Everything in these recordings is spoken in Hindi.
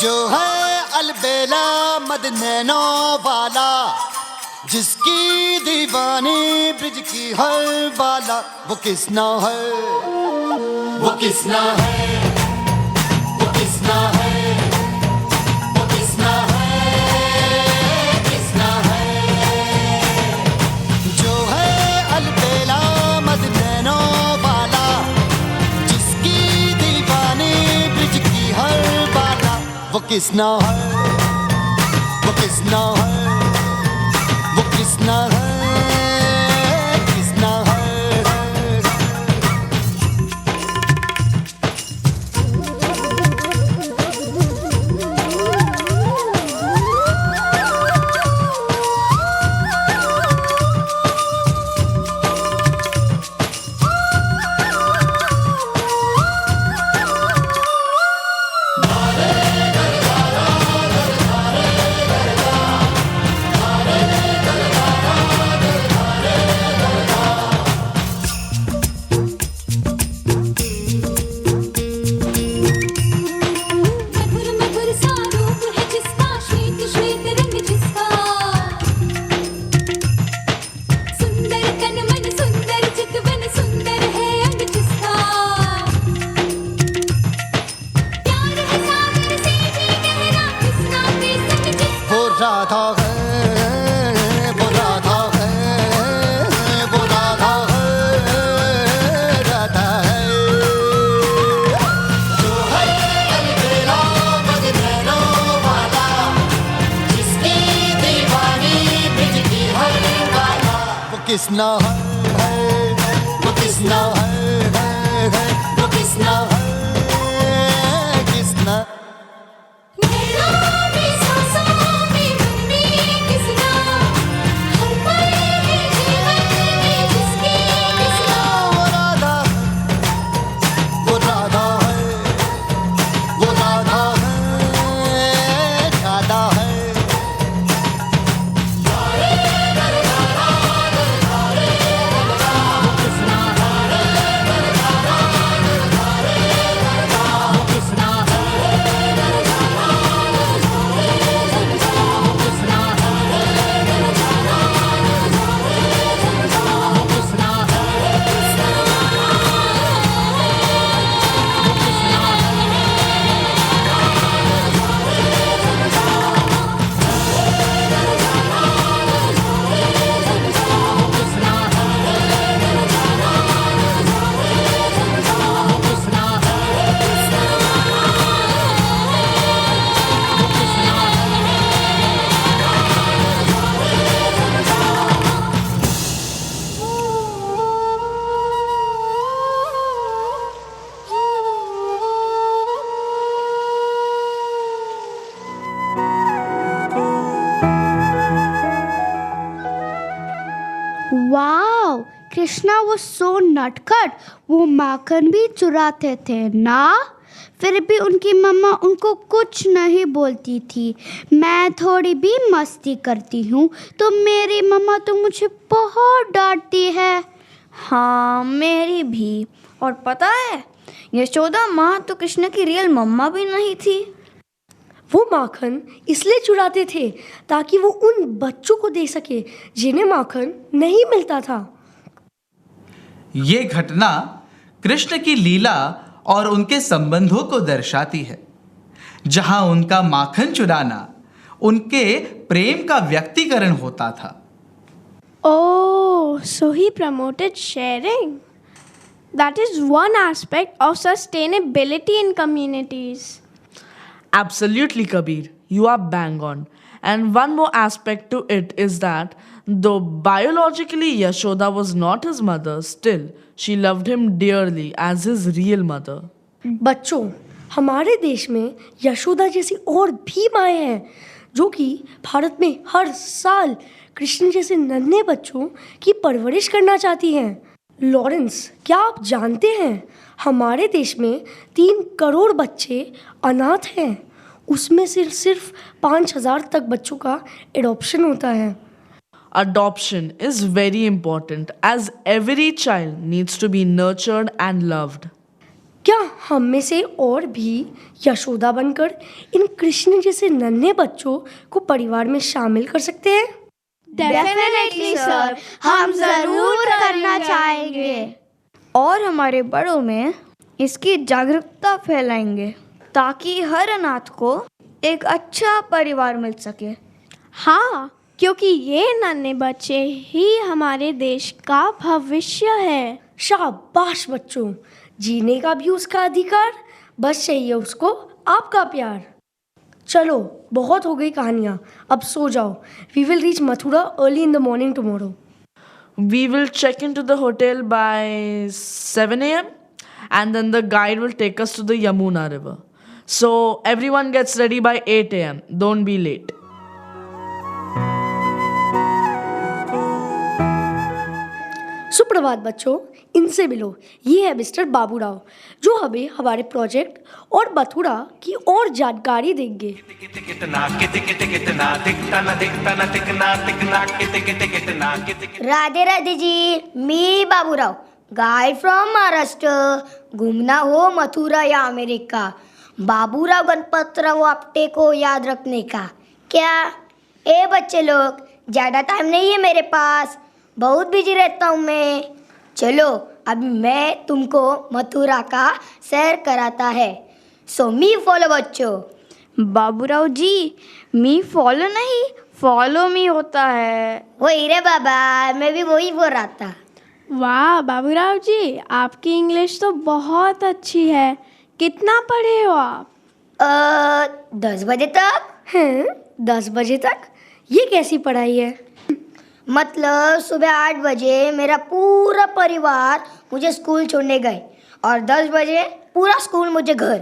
जो है अलबेला मद नैनो वाला, जिसकी दीवानी ब्रिज की हर बाला, वो किसना है, वो किसना है, वो किसना है, वो किसना है, किसना है। जो है अलबेला मद नैनो वाला, जिसकी दीवानी ब्रिज की हर बाला, वो किसना है, वो किसना है, वो किसना है, किसना है। राधा है, वो राधा है, वो राधा है, राधा है। जो है अलबेला मद नैनो वाला, जिसकी दीवानी ब्रिज की हर बाला, वो किसना है, वो किसना है, वो किसना है, किसना। वाओ, कृष्णा वो सो नटखट, वो माखन भी चुराते थे ना। फिर भी उनकी मम्मा उनको कुछ नहीं बोलती थी। मैं थोड़ी भी मस्ती करती हूँ तो मेरी मम्मा तो मुझे बहुत डांटती है। हाँ, मेरी भी। और पता है, यशोदा माँ तो कृष्ण की रियल मम्मा भी नहीं थी। वो माखन इसलिए चुराते थे ताकि वो उन बच्चों को दे सके जिन्हें माखन नहीं मिलता था। ये घटना कृष्ण की लीला और उनके संबंधों को दर्शाती है, जहां उनका माखन चुराना उनके प्रेम का व्यक्तिकरण होता था। Oh, so he promoted sharing. That is one aspect of sustainability in communities. Absolutely, Kabir. You are bang on. And one more aspect to it is that though biologically Yashoda was not his mother, still she loved him dearly as his real mother. बच्चों, हमारे देश में यशोदा जैसी और भी माएँ हैं जो कि भारत में हर साल कृष्ण जैसे नन्हे बच्चों की परवरिश करना चाहती हैं। लॉरेंस, क्या आप जानते हैं हमारे देश में 3 करोड़ बच्चे अनाथ हैं। उसमें से सिर्फ 5,000 तक बच्चों का एडॉप्शन होता है। Adoption is very important as every child needs to be nurtured and loved. क्या हम में से और भी यशोदा बनकर इन कृष्ण जैसे नन्हे बच्चों को परिवार में शामिल कर सकते हैं? डेफिनेटली सर, हम जरूर करना चाहेंगे। और हमारे बड़ों में इसकी जागरूकता फैलाएंगे ताकि हर अनाथ को एक अच्छा परिवार मिल सके। हाँ, क्योंकि ये नन्हे बच्चे ही हमारे देश का भविष्य है। शाबाश बच्चों, जीने का भी उसका अधिकार, बस चाहिए उसको आपका प्यार। चलो, बहुत हो गई कहानियाँ, अब सो जाओ। We will reach Mathura early in the morning tomorrow. We will check into the hotel by 7 a.m. and then the guide will take us to the Yamuna river. So everyone gets ready by 8 a.m. Don't be late. सुप्रभात बच्चों, इनसे मिलो। ये है मिस्टर बाबूराव, जो हमें हमारे प्रोजेक्ट और मथुरा की और जानकारी देंगे। राधे राधे जी, मी बाबूराव, गाइड फ्रॉम महाराष्ट्र। घूमना हो मथुरा या अमेरिका, बाबूराव गणपतराव आपटे को याद रखने का। क्या ए बच्चे लोग, ज़्यादा टाइम नहीं है मेरे पास, बहुत बिजी रहता हूँ मैं। चलो अभी मैं तुमको मथुरा का सैर कराता है। सो मी फॉलो बच्चों। बाबूराव जी, मी फॉलो नहीं, फॉलो मी होता है। वही रे बाबा, मैं भी वही बोल रहा था। वाह बाबूराव जी, आपकी इंग्लिश तो बहुत अच्छी है। कितना पढ़े हो आप? 10 बजे तक। हैं, 10 बजे तक? ये कैसी पढ़ाई है? मतलब सुबह 8 बजे मेरा पूरा परिवार मुझे स्कूल छोड़ने गए और 10 बजे पूरा स्कूल मुझे घर।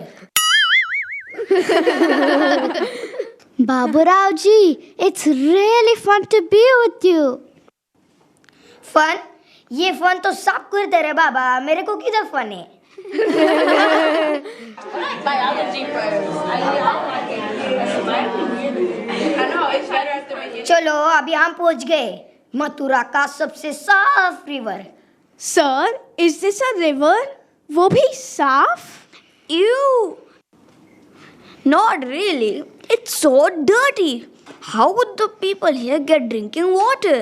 Baburao ji, it's really fun to be with you. Fun? ये फन तो सब करते रहे बाबा, मेरे को किधर फन है? चलो अभी हम पहुंच गए मथुरा का सबसे साफ river. Sir, is this a river? वो भी साफ? Ew! Not really. It's so dirty. How would the people here get drinking water?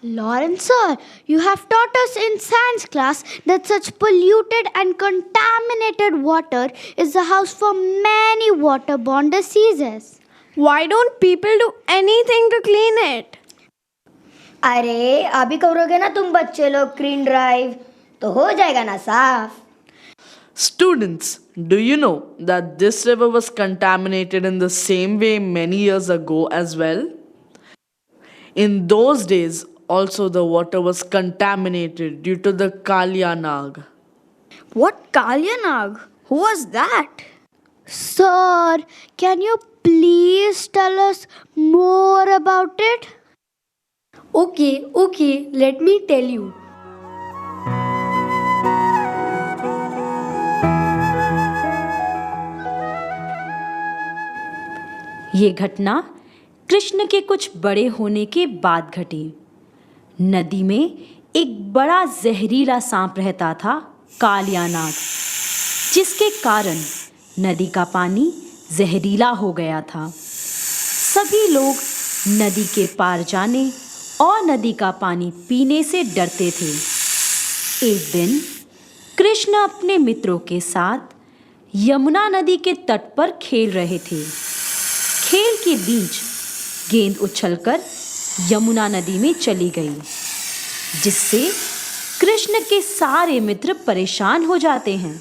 Lawrence sir, you have taught us in science class that such polluted and contaminated water is the house for many waterborne diseases. Why don't people do anything to clean it? अरे अभी करोगे ना तुम बच्चे लोग क्लीन ड्राइव, तो हो जाएगा ना साफ। Students, do you know that this river was contaminated in the same way many years ago as well? In those days, also the water was contaminated due to the Kalya Nag. What Kalyanag? Who was that? Sir, can you please tell us more about it? Okay, let me tell you. ये घटना कृष्ण के कुछ बड़े होने के बाद घटी। नदी में एक बड़ा जहरीला सांप रहता था, कालिया नाग, जिसके कारण नदी का पानी जहरीला हो गया था। सभी लोग नदी के पार जाने और नदी का पानी पीने से डरते थे। एक दिन कृष्ण अपने मित्रों के साथ यमुना नदी के तट पर खेल रहे थे। खेल के बीच गेंद उछलकर यमुना नदी में चली गई, जिससे कृष्ण के सारे मित्र परेशान हो जाते हैं।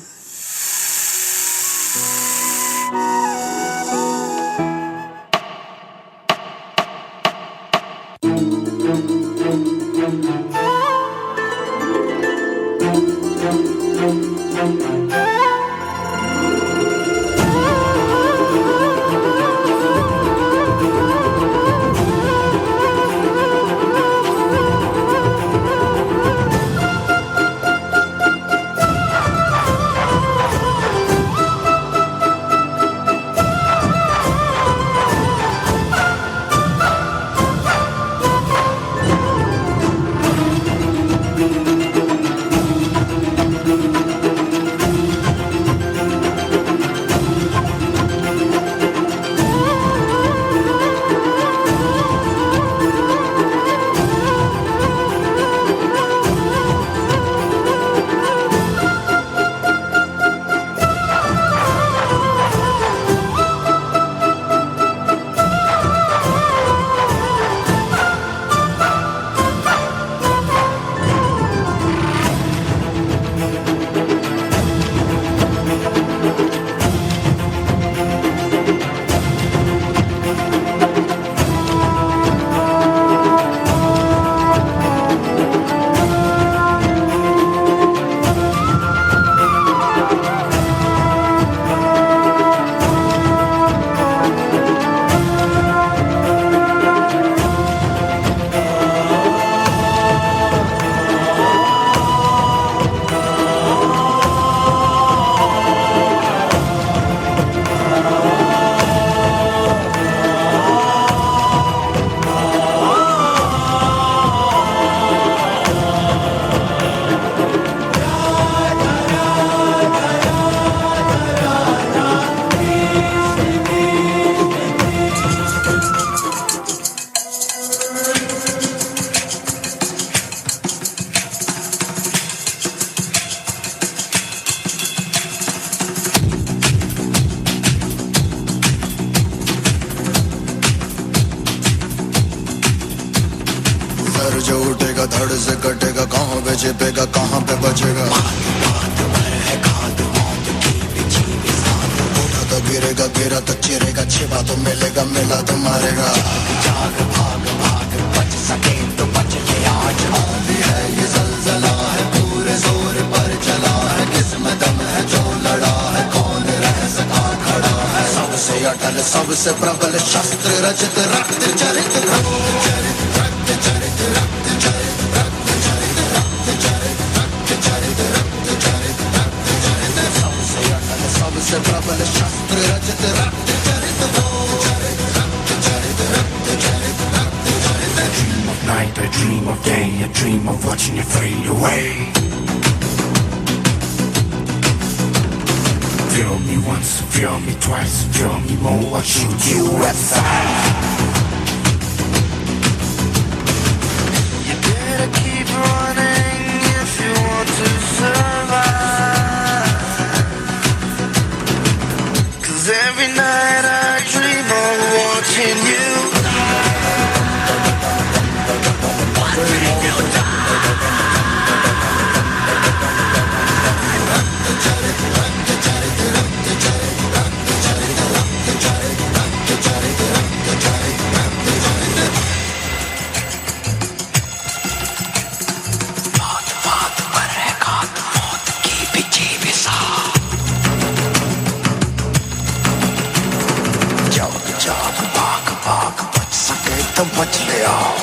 जो उठेगा धड़ से कटेगा, कहाँ पे छिपेगा कहाँ पे बचेगा। उठा तो गिरेगा, गिरा तो चिरेगा, छिपा तो मिलेगा, मिला तो मारेगा। जाग भाग भाग बच सके तो बच ले आज, भी है ये ज़लज़ला है पूरे जोर पर चला है, किसमें दम है जो लड़ा है, कौन रह सका खड़ा है। सबसे अटल सबसे प्रबल शस्त्र रचित रक्त चरित, रक्त चरित, रक्त चरित, रक्त चरित, रक्त चरित, रक्त चरित, रक्त चरित, रक्त चरित, रक्त चरित। सबसे अटल सबसे प्रबल शस्त्र रचित रक्त चरित, वो चरित, रक्त चरित, रक्त चरित, रक्त चरित। I dream of night, I dream of day, I dream of watching it fade away. Feel me once, feel me twice, feel me more, I'll shoot you aside. You better keep running if you want to survive. 'Cause every night I dream of watching you. बच ले आओ।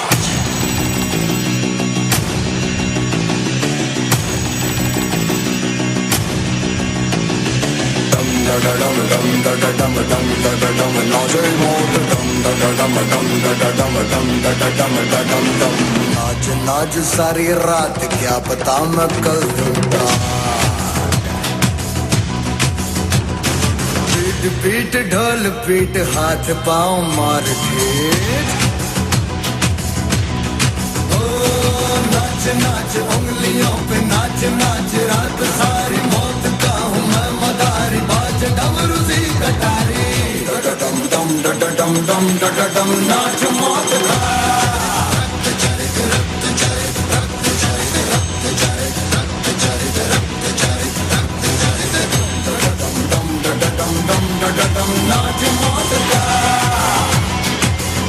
dum da da dum dum da da dum dum da da dum नाचे मौत dum da da dum dum da da dum dum da da dum da dum dum। नाच नाच सारी रात क्या पता मैं कल दूंगा। पीट पीट ढोल पीट हाथ पाँव मार ठेठ। नाच नाच उंगलियों पे नाच नाच रात सारी मौत का हूँ मैं मदारी, बाज डमरू सी कटारी। डम डम डम डम डम डम डम नाच मौत का। रक्त चरित रक्त चरित रक्त चरित रक्त चरित रक्त चरित रक्त चरित रक्त चरित। डम डम डम डम डम डम नाच मौत का।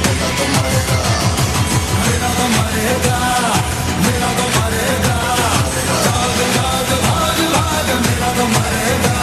मेरा तो मरेगा, मेरा तो मरेगा, मेरा तो मरेगा। भाग भाग भाग भाग मेरा तो मरेगा।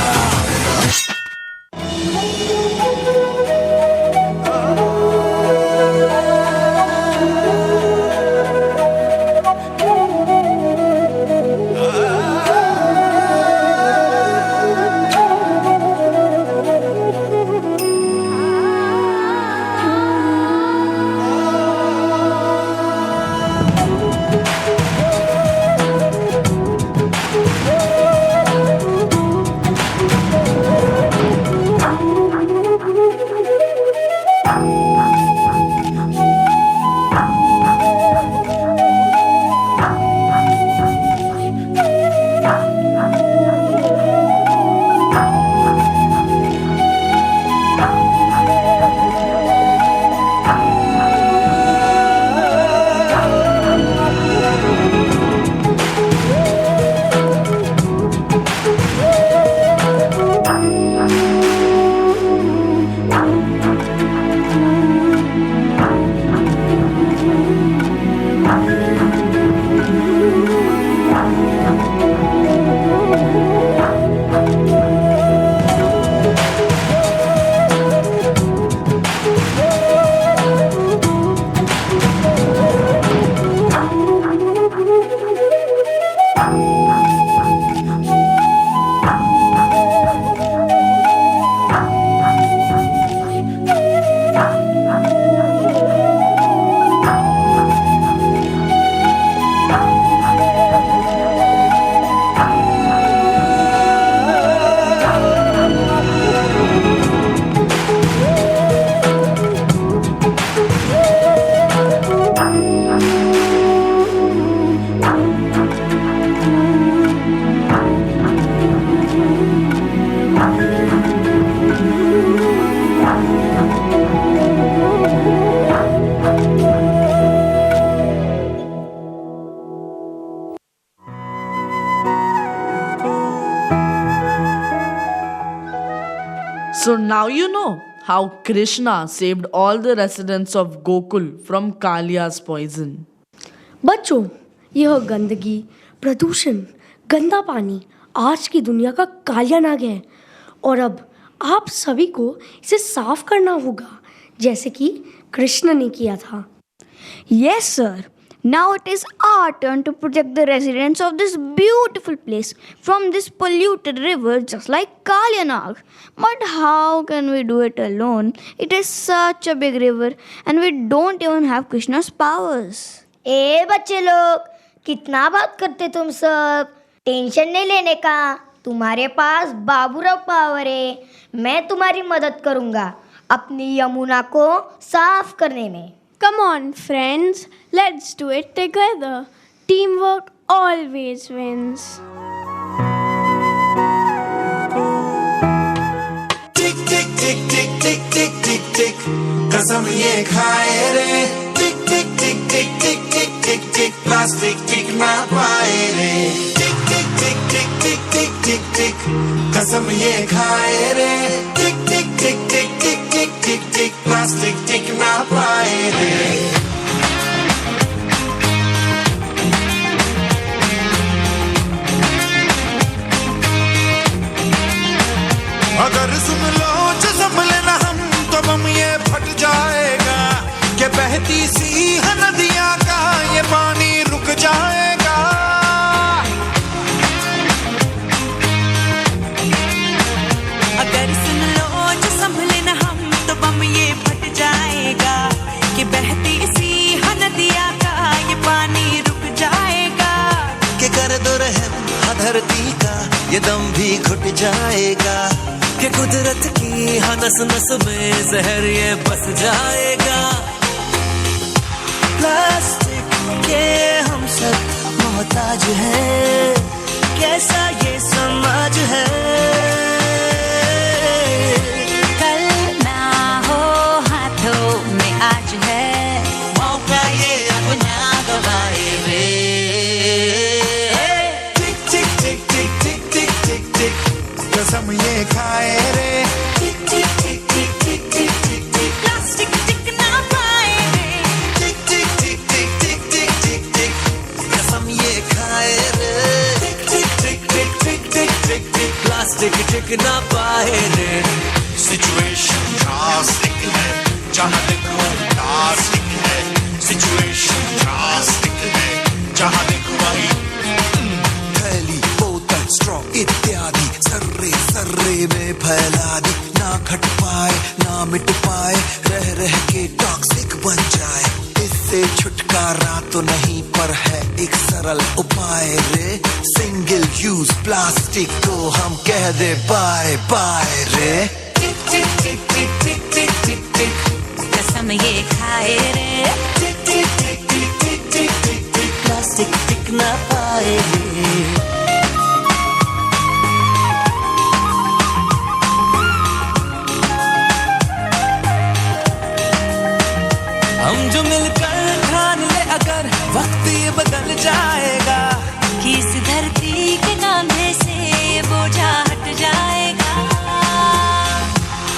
now you know how Krishna saved all the residents of Gokul from Kaliya's poison. बच्चों, यह गंदगी, प्रदूषण, गंदा पानी आज की दुनिया का कालिया नाग है और अब आप सभी को इसे साफ करना होगा, जैसे कि कृष्ण ने किया था। Yes, sir. Now it is our turn to protect the residents of this beautiful place from this polluted river just like Kalyanag. But how can we do it alone? It is such a big river and we don't even have Krishna's powers. ए बच्चे लोग, कितना बात करते तुम सब। टेंशन नहीं लेने का, तुम्हारे पास बाबूराव पावर है। मैं तुम्हारी मदद करूँगा अपनी यमुना को साफ करने में। Come on, friends, let's do it together. Teamwork always wins. टिक टिक टिक टिक टिक टिक टिक टिक कसम ये खाए रे टिक टिक टिक टिक टिक टिक टिक टिक प्लास्टिक टिक ना पाए रे टिक टिक टिक टिक टिक टिक टिक टिक कसम ये खाए रे टिक टिक टिक टिक टिक टिक टिक टिक प्लास्टिक टिक ना पाए रे। अगर सुन लो जो संभले ना हम तो बम ये फट जाएगा कि बहती सी है नदियां का ये पानी रुक जाएगा। अगर सुन लो जो संभले ना हम तो बम ये फट जाएगा कि बहती सी है नदियां का ये पानी रुक जाएगा। कि कर दो रहम धरती का ये दम भी घुट जाएगा कि कुदरत की हर नस नस में जहर ये बस जाएगा। प्लास्टिक के हम सब मोहताज हैं, कैसा ये समाज है। कल ना हो हाथों में आज है मौका ये अपना गवाए रे टिक टिक टिक टिक टिक टिक टिक टिक कसम ये खाए रे टिक टिक टिक टिक टिक टिक टिक टिक प्लास्टिक टिक ना पाए रे टिक टिक टिक टिक टिक टिक टिक टिक कसम ये खाए रे टिक टिक टिक टिक टिक टिक टिक प्लास्टिक टिक ना पाए रे। सिचुएशन ड्रास्टिक है जहाँ देखो प्लास्टिक है सिचुएशन ड्रास्टिक है जहाँ देखो वही थैली बोतल स्ट्रॉ इत्यादि सर्रे सर्रे में फैला दी ना घट पाए ना मिट पाए रह रह के टॉक्सिक बन जाए। इससे छुटकारा तो नहीं पर है एक सरल उपाय रे सिंगल यूज प्लास्टिक को हम कह दे बाय बाय रे टिक टिक टिक टिक टिक टिक टिक टिक कसम ये खाए रे टिक टिक टिक टिक टिक टिक टिक टिक प्लास्टिक टिक ना पाए रे। हम जो मिलकर ठान ले अगर वक्त ये बदल जाएगा कि इस धरती के कांधे से बोझा हट जाएगा।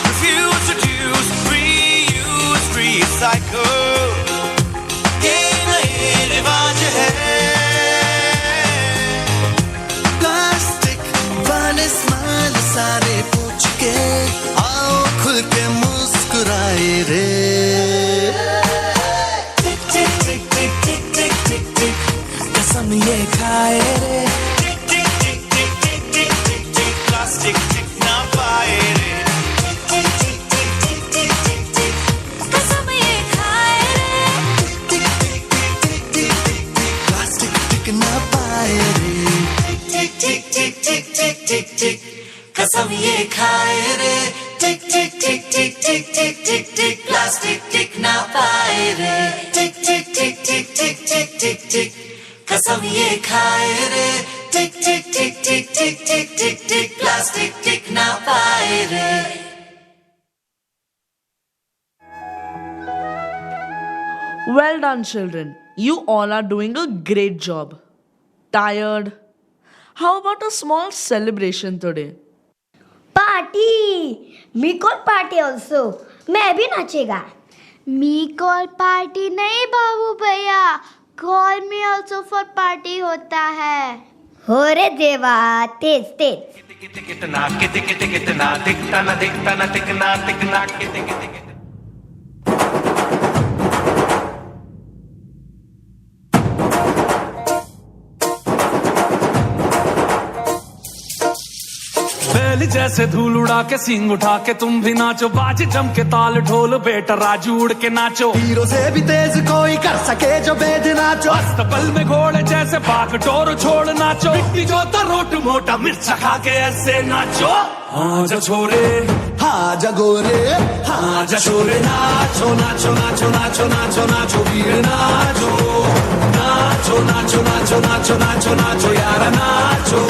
Refuse to choose, reuse, recycle ये नए रिवाज है। प्लास्टिक वाले स्माइल सारे पूछ के आओ खुल के मुस्कुराए रे टिक टिक टिक टिक टिक टिक टिक टिक कसम ये खाए रे टिक टिक टिक टिक टिक टिक टिक टिक प्लास्टिक टिक ना पाए रे टिक टिक टिक टिक टिक टिक टिक कसम ये खाए रे टिक टिक टिक टिक टिक टिक टिक प्लास्टिक टिक ना पाए रे टिक टिक टिक टिक टिक टिक टिक कसम ये खाए रे टिक टिक टिक टिक टिक टिक टिक टिक प्लास्टिक टिक ना पाए रे टिक टिक टिक टिक टिक टिक टिक टिक कसम ये खाए रे टिक टिक टिक टिक टिक टिक टिक टिक प्लास्टिक टिक ना पाए रे। Well done, children. You all are doing a great job. Tired? How about a small celebration today? Party, me call party also, मैं भी नाचेगा। मी कॉल पार्टी नहीं बाबू भैया, call me also for party होता है। हो रे देवा, तेज तेज। कितना कितना दिखता ना दिखता ना दिखना दिखना कितना जैसे धूल उड़ा के सींग उठा के तुम भी नाचो, बाज जम के ताल ढोल बेटा राजू उड़ के नाचो। हीरो से भी तेज कोई कर सके जो बेद नाचो, अस्तबल में घोड़े जैसे बाग डोर छोड़ नाचो। मिट्टी जो रोट मोटा मिर्चा खा के ऐसे नाचो। हाँ जा छोरे, हाँ जा गोरे, हाँ जा छोरे, नाचो नाचो नाचो नाचो नाचो नाचो वीर नाचो, नाचो नाचो नाचो नाचो नाचो नाचो यार नाचो,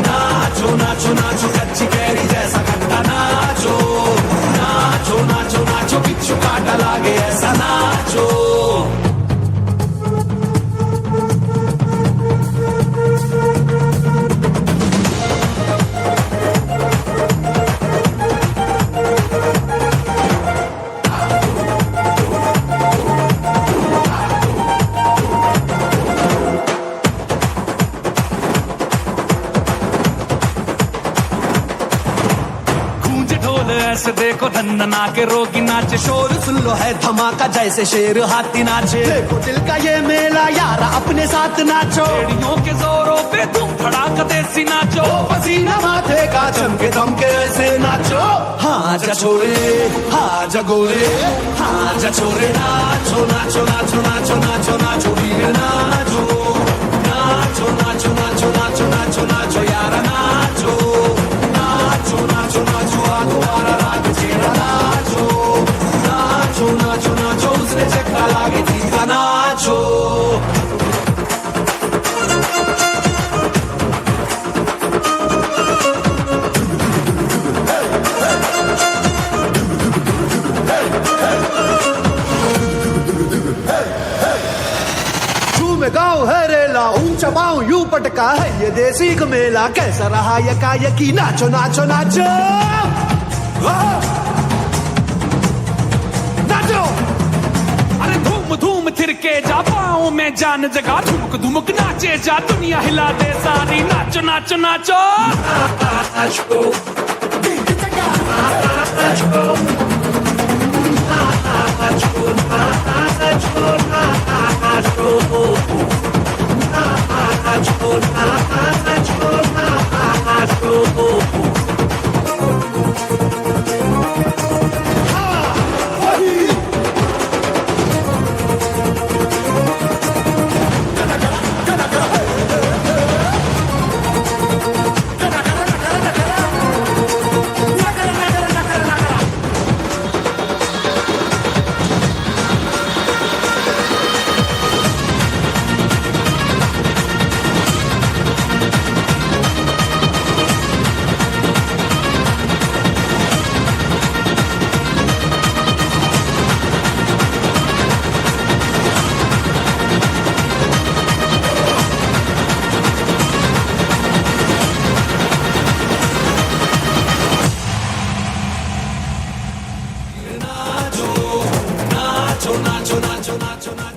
नाचो नाचो नाचो कच्ची कैरी जैसा खट्टा नाचो, नाचो नाचो नाचो बिच्छू काटा लागे ऐसा नाचो। ऐसे देखो धन्ना के रोगी नाचे, शोर सुन लो है धमाका जैसे शेर हाथी नाचे। देखो दिल का ये मेला यारा अपने साथ नाचो, एड़ियों के जोरों पे तुम धड़ाका देसी नाचो। पसीना माथे का चमके दमके ऐसे नाचो। हाँ जा छोरे, हाँ जा गोरे, हाँ जा छोरे, नाचो नाचो नाचो नाचो नाचो नाचो वीर नाचो, नाचो नाचो नाचो नाचो नाचो नाचो यार नाचो, नाचो नाचो नाचो तुम्हारा राज चेहरा नाचो, नाचो नाचो नाचो उसने चक्का लागे तीसरा नाचो। गाँव है रेला, ऊंचा पाँव यूं पटका है ये देसी का मेला। कैसा रहा यकी नाचो नाचो नाचो नाचो। अरे धूम धूम थिरके जा, पाँव में जान जगा, धुमक धुमक नाचे जा, दुनिया हिला दे सारी, नाचो नाचो नाचो नाचो।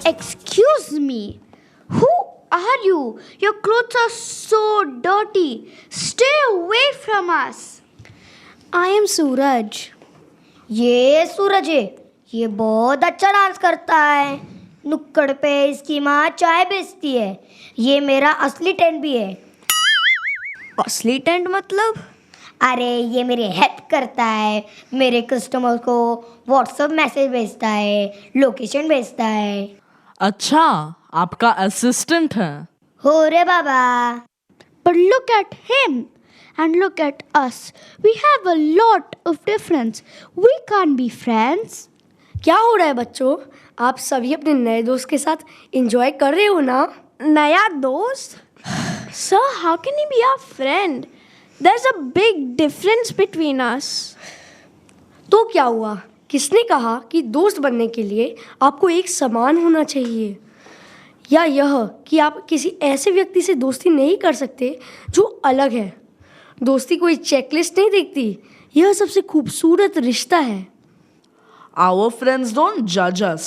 Excuse me, who are you? Your clothes are so dirty. Stay away from us. I am Suraj. ये सूरज है, ये बहुत अच्छा डांस करता है। नुक्कड़ पे इसकी माँ चाय बेचती है। ये मेरा असली टेंट भी है। असली टेंट मतलब? अरे ये मेरे हेल्प करता है, मेरे कस्टमर को व्हाट्सएप मैसेज भेजता है, लोकेशन भेजता है। अच्छा, आपका असिस्टेंट है? हो रे बाबा। But look at him and look at us. We have a lot of difference. We can't be friends. क्या हो रहा है बच्चों? आप सभी अपने नए दोस्त के साथ एंजॉय कर रहे हो ना? नया दोस्त? Sir, how can he be our friend? There's a big difference between us. तो क्या हुआ? किसने कहा कि दोस्त बनने के लिए आपको एक समान होना चाहिए, या यह कि आप किसी ऐसे व्यक्ति से दोस्ती नहीं कर सकते जो अलग है? दोस्ती कोई चेकलिस्ट नहीं देखती, यह सबसे खूबसूरत रिश्ता है। Our friends don't judge us.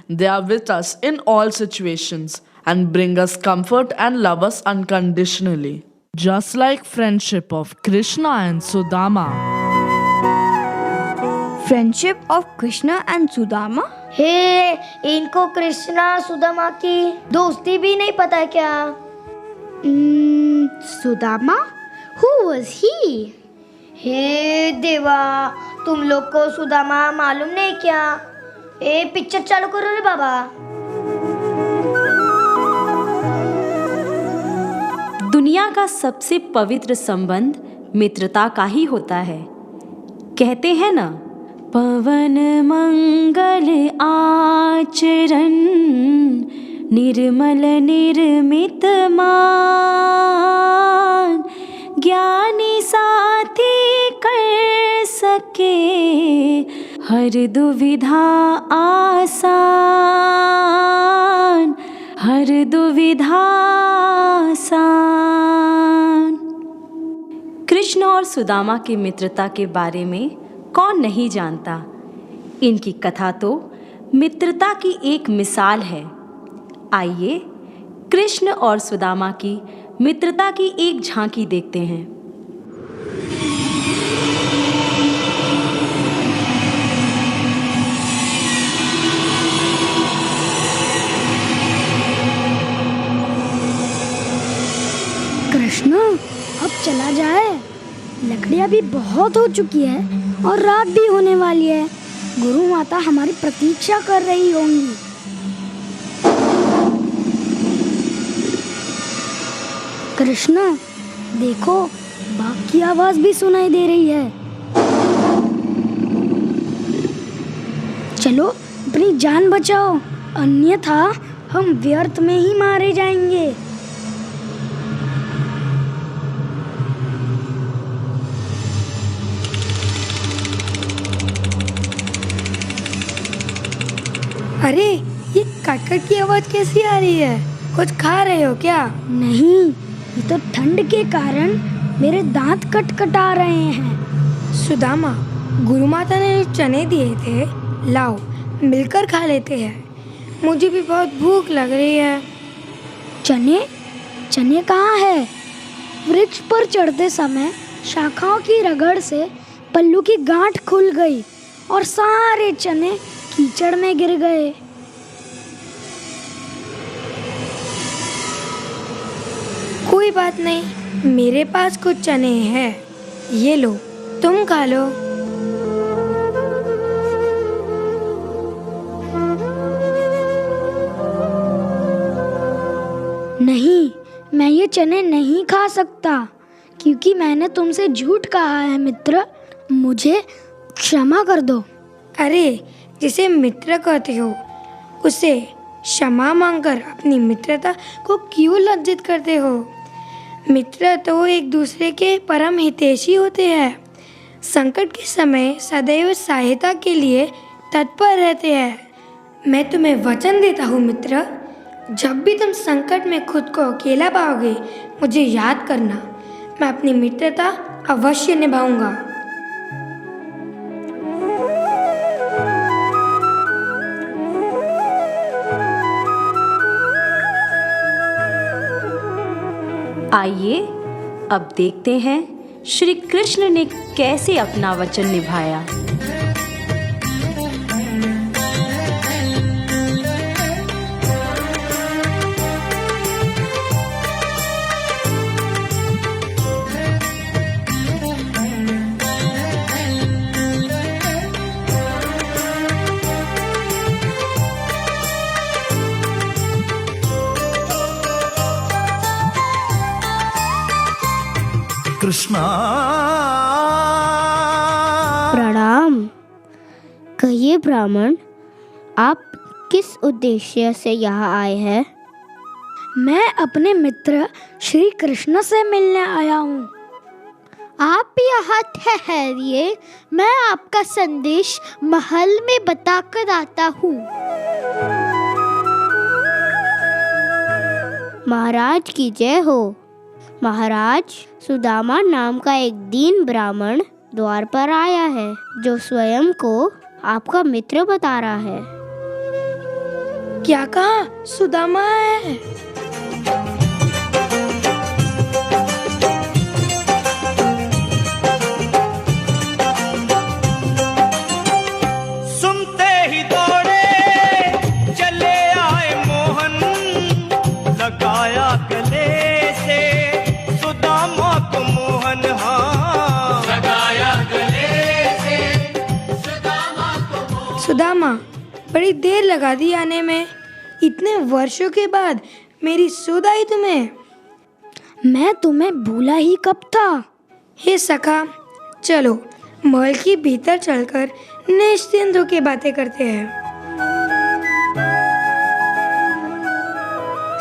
They are with us in all situations and bring us comfort and love us unconditionally. Just like friendship of Krishna and Sudama. Friendship of Krishna and Sudama? हे, इनको कृष्णा सुदामा की दोस्ती भी नहीं पता है क्या? Sudama? Who was he? हे देवा, तुम लोग को सुदामा मालूम नहीं क्या? ए पिक्चर चालू करो रे बाबा। दुनिया का सबसे पवित्र संबंध मित्रता का ही होता है। कहते हैं ना, पवन मंगल आचरण निर्मल निर्मित मान, ज्ञानी साथी कर सके हर दुविधा आसान, हर दुविधा आसान। कृष्ण और सुदामा की मित्रता के बारे में कौन नहीं जानता। इनकी कथा तो मित्रता की एक मिसाल है। आइए कृष्ण और सुदामा की मित्रता की एक झांकी देखते हैं। कृष्ण, अब चला जाए। लकड़ियाँ भी बहुत हो चुकी है और रात भी होने वाली है। गुरु माता हमारी प्रतीक्षा कर रही होंगी। कृष्ण, देखो, बाघ की आवाज भी सुनाई दे रही है। चलो अपनी जान बचाओ, अन्यथा हम व्यर्थ में ही मारे जाएंगे। अरे, ये कटकट की आवाज कैसी आ रही है? कुछ खा रहे हो क्या? नहीं, ये तो ठंड के कारण मेरे दांत कटकटा रहे हैं। सुदामा, गुरु माता ने जो चने दिए थे, लाओ मिलकर खा लेते हैं। मुझे भी बहुत भूख लग रही है। चने? चने कहाँ है? वृक्ष पर चढ़ते समय शाखाओं की रगड़ से पल्लू की गांठ खुल गई और सारे चने कीचड़ में गिर गए। कोई बात नहीं, मेरे पास कुछ चने हैं, ये लो, तुम खा लो। नहीं, मैं ये चने नहीं खा सकता, क्योंकि मैंने तुमसे झूठ कहा है मित्र। मुझे क्षमा कर दो। अरे, जिसे मित्र कहते हो उसे क्षमा मांगकर अपनी मित्रता को क्यों लज्जित करते हो? मित्र तो एक दूसरे के परम हितैषी होते हैं, संकट के समय सदैव सहायता के लिए तत्पर रहते हैं। मैं तुम्हें वचन देता हूँ मित्र, जब भी तुम संकट में खुद को अकेला पाओगे, मुझे याद करना। मैं अपनी मित्रता अवश्य निभाऊंगा। आइए अब देखते हैं श्री कृष्ण ने कैसे अपना वचन निभाया। कृष्णा, प्रणाम। कहिए ब्राह्मण, आप किस उद्देश्य से यहाँ आए हैं? मैं अपने मित्र श्री कृष्ण से मिलने आया हूँ। आप यहाँ ठहरिए, मैं आपका संदेश महल में बताकर आता हूँ। महाराज की जय हो। महाराज, सुदामा नाम का एक दीन ब्राह्मण द्वार पर आया है, जो स्वयं को आपका मित्र बता रहा है। क्या कहा? सुदामा है? सुनते ही दौड़े चले आए मोहन, लगाया गले से सुदामा को मोहन। हाँ, लगाया गले से सुदामा को मोहन। सुदामा, बड़ी देर लगा दी आने में। इतने वर्षों के बाद मेरी सुध आई तुम्हें। मैं तुम्हें भूला ही कब था। हे सखा, चलो महल के भीतर चलकर निश्चिंत होकर बातें करते हैं।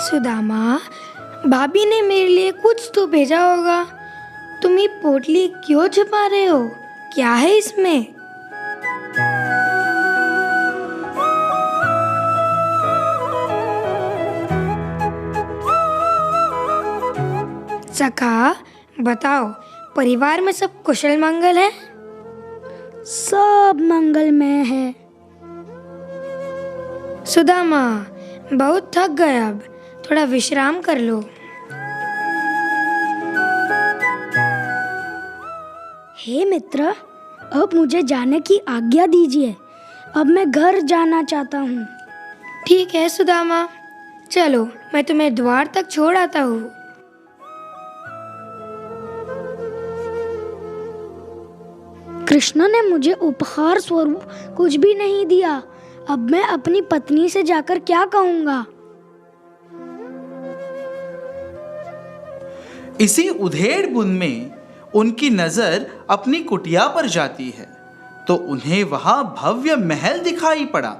सुदामा, भाभी ने मेरे लिए कुछ तो भेजा होगा। तुम ये पोटली क्यों छुपा रहे हो? क्या है इसमें? सखा, बताओ, परिवार में सब कुशल मंगल है? सब मंगलमय है। सुदामा, बहुत थक गए, अब थोड़ा विश्राम कर लो। हे मित्र, अब मुझे जाने की आज्ञा दीजिए। अब मैं घर जाना चाहता हूँ। ठीक है सुदामा, चलो मैं तुम्हें द्वार तक छोड़ आता हूँ। कृष्ण ने मुझे उपहार स्वरूप कुछ भी नहीं दिया। अब मैं अपनी पत्नी से जाकर क्या कहूँगा? इसी उधेड़ बुन में उनकी नजर अपनी कुटिया पर जाती है तो उन्हें वहां भव्य महल दिखाई पड़ा।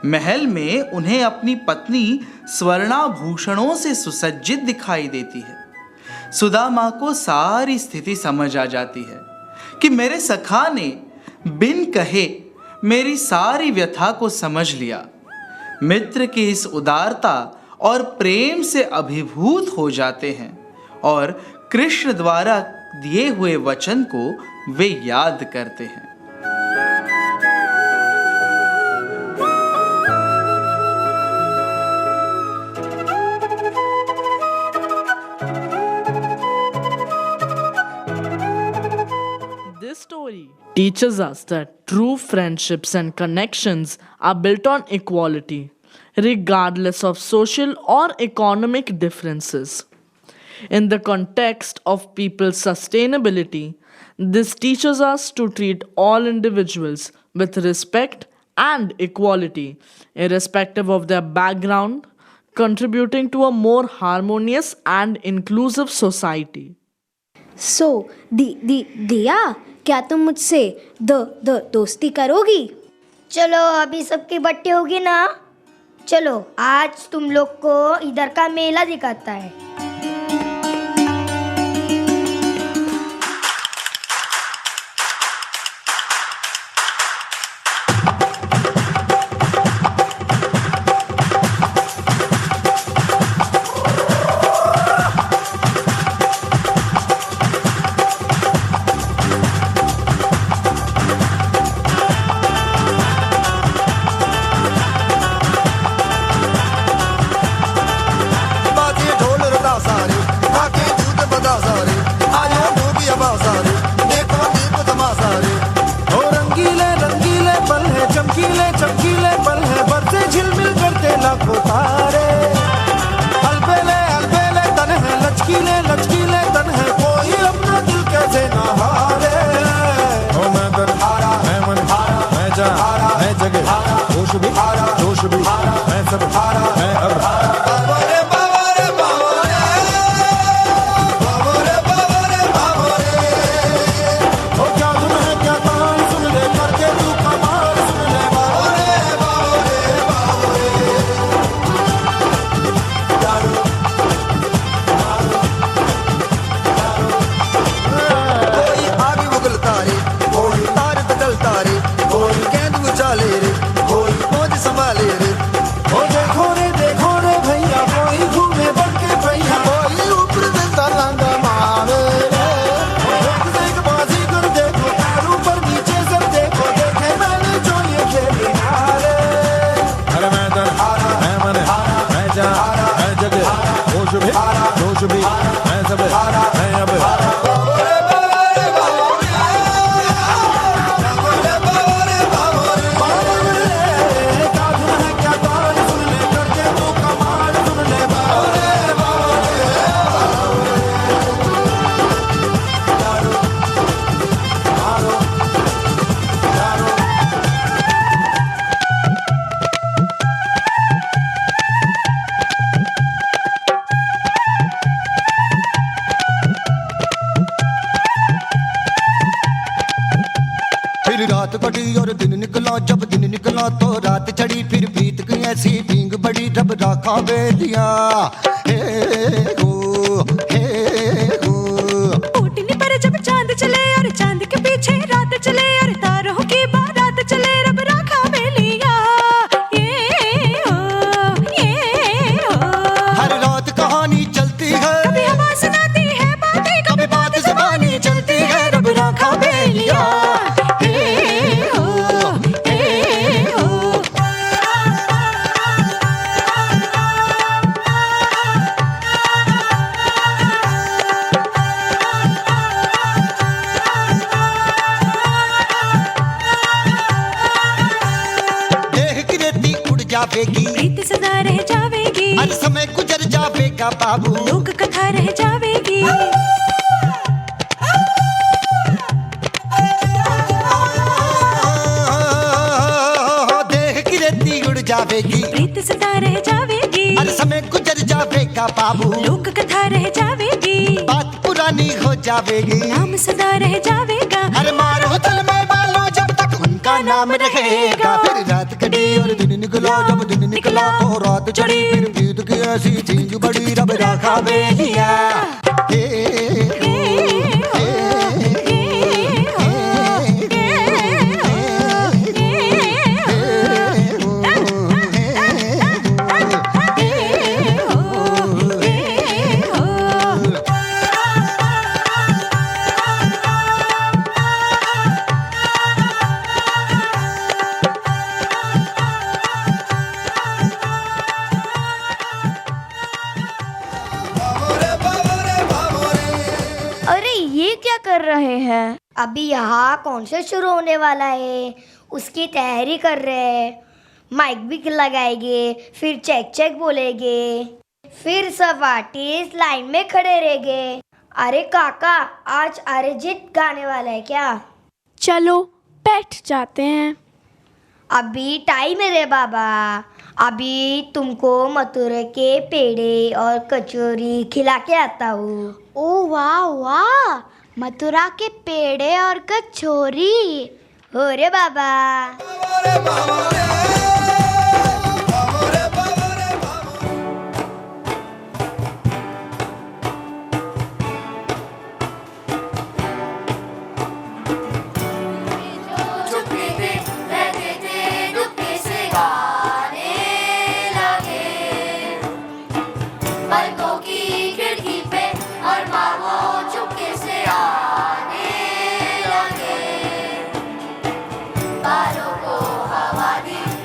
महल में उन्हें अपनी पत्नी स्वर्णाभूषणों से सुसज्जित दिखाई देती है। सुदामा को सारी स्थिति समझ आ जाती है कि मेरे सखा ने बिन कहे मेरी सारी व्यथा को समझ लिया। मित्र की इस उदारता और प्रेम से अभिभूत हो जाते हैं और कृष्ण द्वारा दिए हुए वचन को वे याद करते हैं। This story teaches us that true friendships and connections are built on equality, regardless of social or economic differences. In the context of people's sustainability, this teaches us to treat all individuals with respect and equality, irrespective of their background, contributing to a more harmonious and inclusive society. सो दिया, क्या तुम मुझसे दोस्ती करोगी? चलो अभी सबकी बट्टी होगी ना। चलो आज तुम लोग को इधर का मेला दिखाता है। निकला तो रात चढ़ी, फिर बीत गई ऐसी भींग बड़ी, रब राखा बेलिया। हे हो, हे हो। ऊटनी पर जब चांद चले और चांद के पीछे रात चले और तारों की बारात चले, रब राखा बेलिया। ये हो। हर रात कहानी चलती है, कभी हवा सुनाती है बातें, कभी बात ज़बानी चलती है, रब राखा बेलिया। जावेगी, प्रीत सदा रह जावेगी, हर समय गुजर जावेगा बाबू, लोक कथा रह जावेगी। देह की रेती उड़ जावेगी, प्रीत सदा रह जावेगी, हर समय गुजर जावेगा बाबू, लोक कथा रह जावेगी, बात पुरानी हो जावेगी, नाम सदा रह जावेगा। हर मारो चल में बालो जब तक उनका नाम रहेगा। फिर रात कटी और दिन निकला, जब दिन निकला तो रात चढ़ी, फिर बीत गई ऐसी चीज बड़ी, रब राखा बेलिया। कर रहे हैं? अभी यहाँ कॉन्सर्ट शुरू होने वाला है, उसकी तैयारी कर रहे हैं। माइक भी लगाएंगे, फिर चेक चेक बोलेंगे, फिर सब आर्टिस्ट लाइन में खड़े रहेंगे। अरे काका, आज अरिजीत गाने वाला है क्या? चलो बैठ जाते हैं। अभी टाइम है रे बाबा, अभी तुमको मथुरा के पेड़े और कचौरी खिला के आता हूँ। ओ वाह वाह, मथुरा के पेड़े और कचौरी। हो रे बाबा। पलकों की खिड़की पे और माँ चुपके से आने लगे, बालों को हवा दी।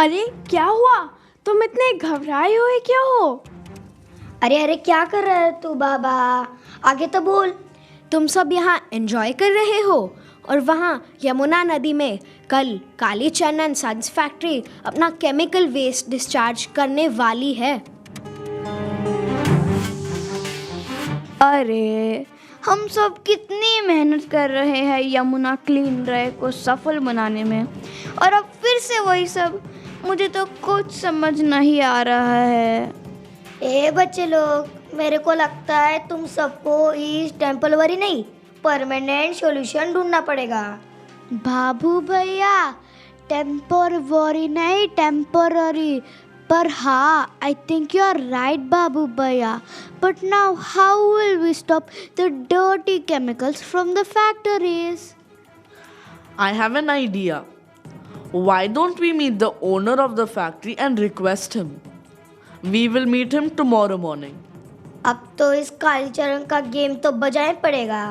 अरे क्या हुआ? तुम इतने घबराए हुए क्यों हो? अरे अरे क्या कर रहा है तू बाबा? आगे तो बोल। तुम सब यहाँ एंजॉय कर रहे हो और वहाँ यमुना नदी में कल कालीचरण एंड सन्स फैक्ट्री अपना केमिकल वेस्ट डिस्चार्ज करने वाली है। अरे हम सब कितनी मेहनत कर रहे हैं यमुना क्लीन ड्राइव को सफल बनाने में, और अब फिर से वही सब। मुझे तो कुछ समझ नहीं आ रहा है। ए बच्चे लोग, मेरे को लगता है तुम सबको इस टेम्पररी नहीं परमानेंट सॉल्यूशन ढूंढना पड़ेगा। बाबू भैया, टेम्पररी नहीं टेम्पररी, पर हाँ, I think you are right, बाबू भैया. But now how will we stop the dirty chemicals from the factories? I have an idea. Why don't we meet the owner of the factory and request him? We will meet him tomorrow morning. अब तो इस कालीचरण का गेम तो बजाए पड़ेगा।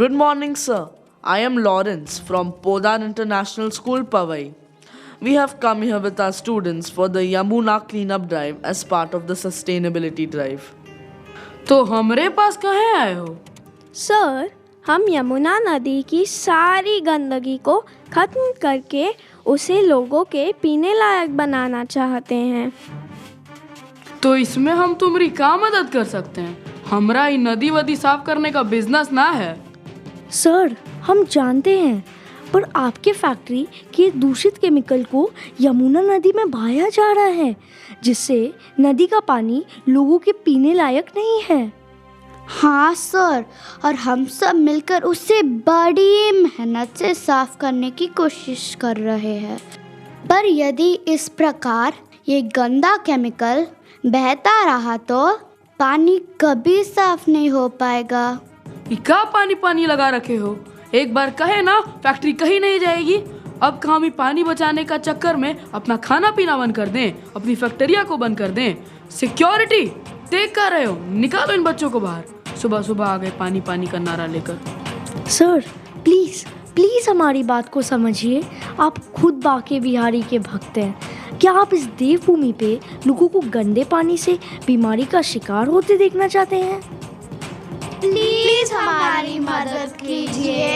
Good morning, sir. I am Lawrence from Podar International School, Powai. We have come here with our students for the Yamuna cleanup drive as part of the sustainability drive. तो हमरे पास कहाँ आए हो? सर, हम यमुना नदी की सारी गंदगी को खत्म करके उसे लोगों के पीने लायक बनाना चाहते हैं। तो इसमें हम तुम्हारी क्या मदद कर सकते हैं? हमरा ही नदी वदी साफ करने का बिजनेस ना है। सर, हम जानते हैं, पर आपके फैक्ट्री के दूषित केमिकल को यमुना नदी में बहाया जा रहा है, जिससे नदी का पानी लोगों के पीने लायक नहीं है। हाँ सर, और हम सब मिलकर उसे बड़ी मेहनत से साफ करने की कोशिश कर रहे हैं। पर यदि इस प्रकार ये गंदा केमिकल बहता रहा तो पानी कभी साफ नहीं हो पाएगा। ये क्या पानी पानी लगा रखे हो? एक बार कहे ना फैक्ट्री कहीं नहीं जाएगी। अब काम ही पानी बचाने का चक्कर में अपना खाना पीना बंद कर दें, अपनी फैक्ट्रिया को बंद कर दें। सिक्योरिटी देख कर रहे हो, निकालो इन बच्चों को बाहर। सुबह सुबह आ गए पानी पानी का नारा लेकर। सर, प्लीज प्लीज हमारी बात को समझिए। आप खुद बाके बिहारी के भक्त हैं। क्या आप इस देवभूमि पे लोगों को गंदे पानी से बीमारी का शिकार होते देखना चाहते हैं? प्लीज हमारी मदद कीजिए।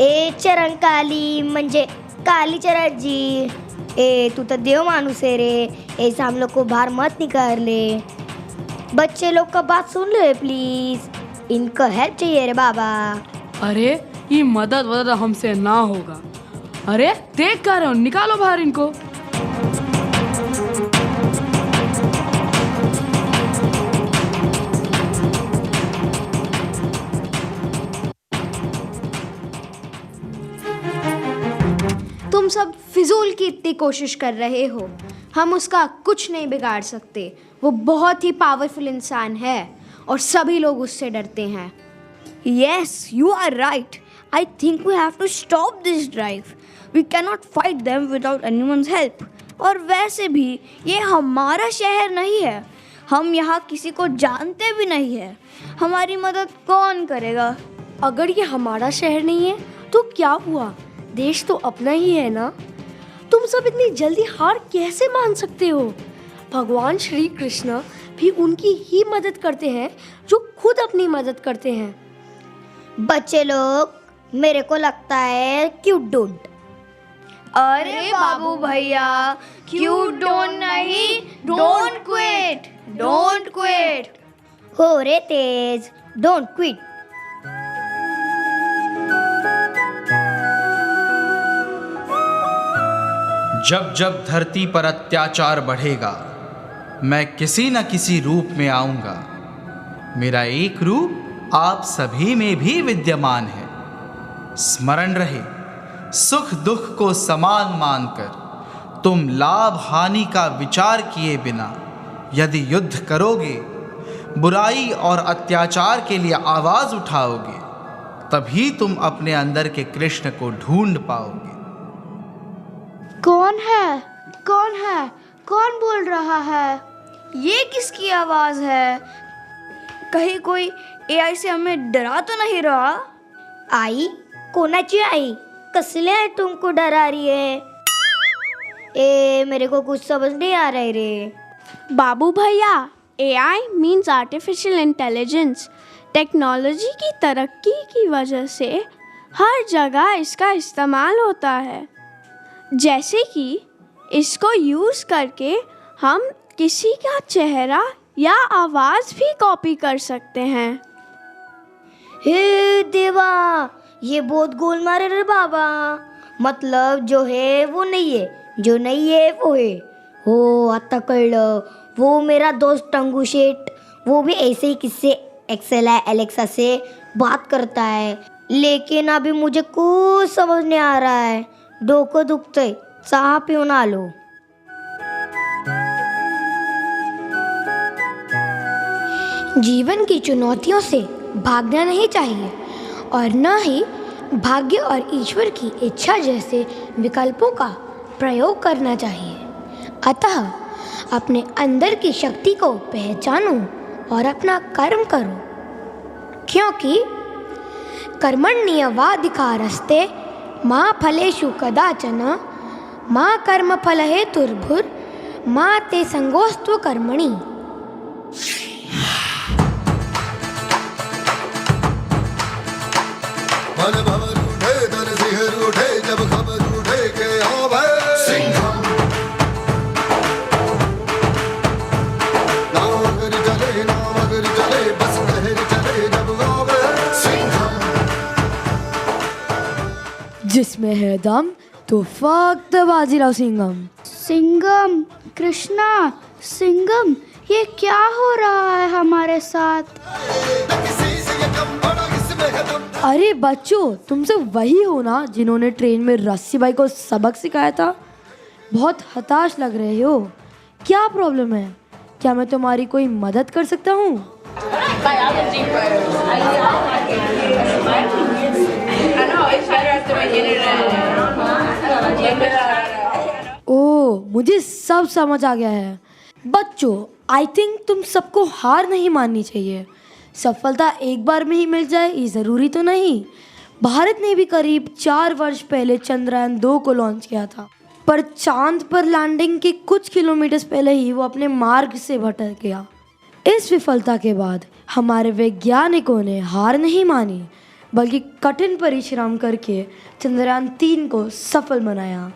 ए चरण काली म्हणजे कालीचरण जी, ए तू तो देव मानुस है रे, ऐसा हम लोग को बाहर मत निकाल ले। बच्चे लोग का बात सुन ले प्लीज, इनको हेल्प चाहिए रे बाबा। अरे ये मदद वदद हमसे ना होगा। अरे देख कर रहे हो, निकालो बाहर इनको। तुम सब फिजूल की इतनी कोशिश कर रहे हो, हम उसका कुछ नहीं बिगाड़ सकते। वो बहुत ही पावरफुल इंसान है और सभी लोग उससे डरते हैं। Yes, you are right. I think we have to stop this drive. We cannot fight them without anyone's help. और वैसे भी ये हमारा शहर नहीं है, हम यहाँ किसी को जानते भी नहीं है। हमारी मदद कौन करेगा? अगर ये हमारा शहर नहीं है तो क्या हुआ? देश तो अपना ही है ना। तुम सब इतनी जल्दी हार कैसे मान सकते हो? भगवान श्री कृष्ण भी उनकी ही मदद करते हैं जो खुद अपनी मदद करते हैं। बच्चे लोग, मेरे को लगता है क्यूट डोंट। अरे बाबू भैया, क्यों डोंट नहीं, डोंट क्विट, डोंट क्विट। हो रे तेज, डोंट क्विट। जब जब धरती पर अत्याचार बढ़ेगा, मैं किसी न किसी रूप में आऊंगा। मेरा एक रूप आप सभी में भी विद्यमान है। स्मरण रहे, सुख दुख को समान मानकर तुम लाभ हानि का विचार किए बिना यदि युद्ध करोगे, बुराई और अत्याचार के लिए आवाज उठाओगे, तभी तुम अपने अंदर के कृष्ण को ढूंढ पाओगे। कौन है? कौन है? कौन बोल रहा है? ये किसकी आवाज है? कहीं कोई एआई से हमें डरा तो नहीं रहा? आई? कोणाची आई? कसले आई तुमको डरा रही है? ए मेरे को कुछ समझ नहीं आ रहा है रे। बाबू भैया, AI means artificial intelligence. Technology की तरक्की की वजह से हर जगह इसका इस्तेमाल होता है। जैसे कि इसको यूज़ करके हम किसी का चेहरा या आवाज़ भी कॉपी कर सकते हैं। हे देवा, ये बहुत गोल मारे रे बाबा। मतलब जो है वो नहीं है, जो नहीं है वो है। हो आता कळलं, वो मेरा दोस्त टंगू शेट, वो भी ऐसे ही किससे एक्सेला एलेक्सा से बात करता है। लेकिन अभी मुझे कुछ समझ नहीं आ रहा है, डोकं दुखतंय, चहा पिऊन आलो। जीवन की चुनौतियों से भागना नहीं चाहिए और न ही भाग्य और ईश्वर की इच्छा जैसे विकल्पों का प्रयोग करना चाहिए। अतः अपने अंदर की शक्ति को पहचानो और अपना कर्म करो, क्योंकि कर्मण्येवाधिकारस्ते मा फलेषु कदाचन मा कर्मफलहेतुर्भुर् मा ते संगोऽस्त्व कर्मणि। मन भंवर उठे धन सिहर उठे जब खबर उठे के आवे सिंघम। नाव अगर चले बस लहर चले जब आवे सिंघम। जिसमें है दम तो फक्त बाजीराव सिंघम। सिंघम, कृष्णा, सिंघम, ये क्या हो रहा है हमारे साथ? अरे बच्चों, तुम सब वही हो ना जिन्होंने ट्रेन में रस्सी बाई को सबक सिखाया था? बहुत हताश लग रहे हो, क्या प्रॉब्लम है? क्या मैं तुम्हारी कोई मदद कर सकता हूँ? ओह, मुझे सब समझ आ गया है। बच्चों, आई थिंक तुम सबको हार नहीं माननी चाहिए। सफलता एक बार में ही मिल जाए ये ज़रूरी तो नहीं। भारत ने भी करीब 4 वर्ष पहले चंद्रयान 2 को लॉन्च किया था, पर चांद पर लैंडिंग के कुछ किलोमीटर पहले ही वो अपने मार्ग से भटक गया। इस विफलता के बाद हमारे वैज्ञानिकों ने हार नहीं मानी, बल्कि कठिन परिश्रम करके चंद्रयान 3 को सफल बनाया।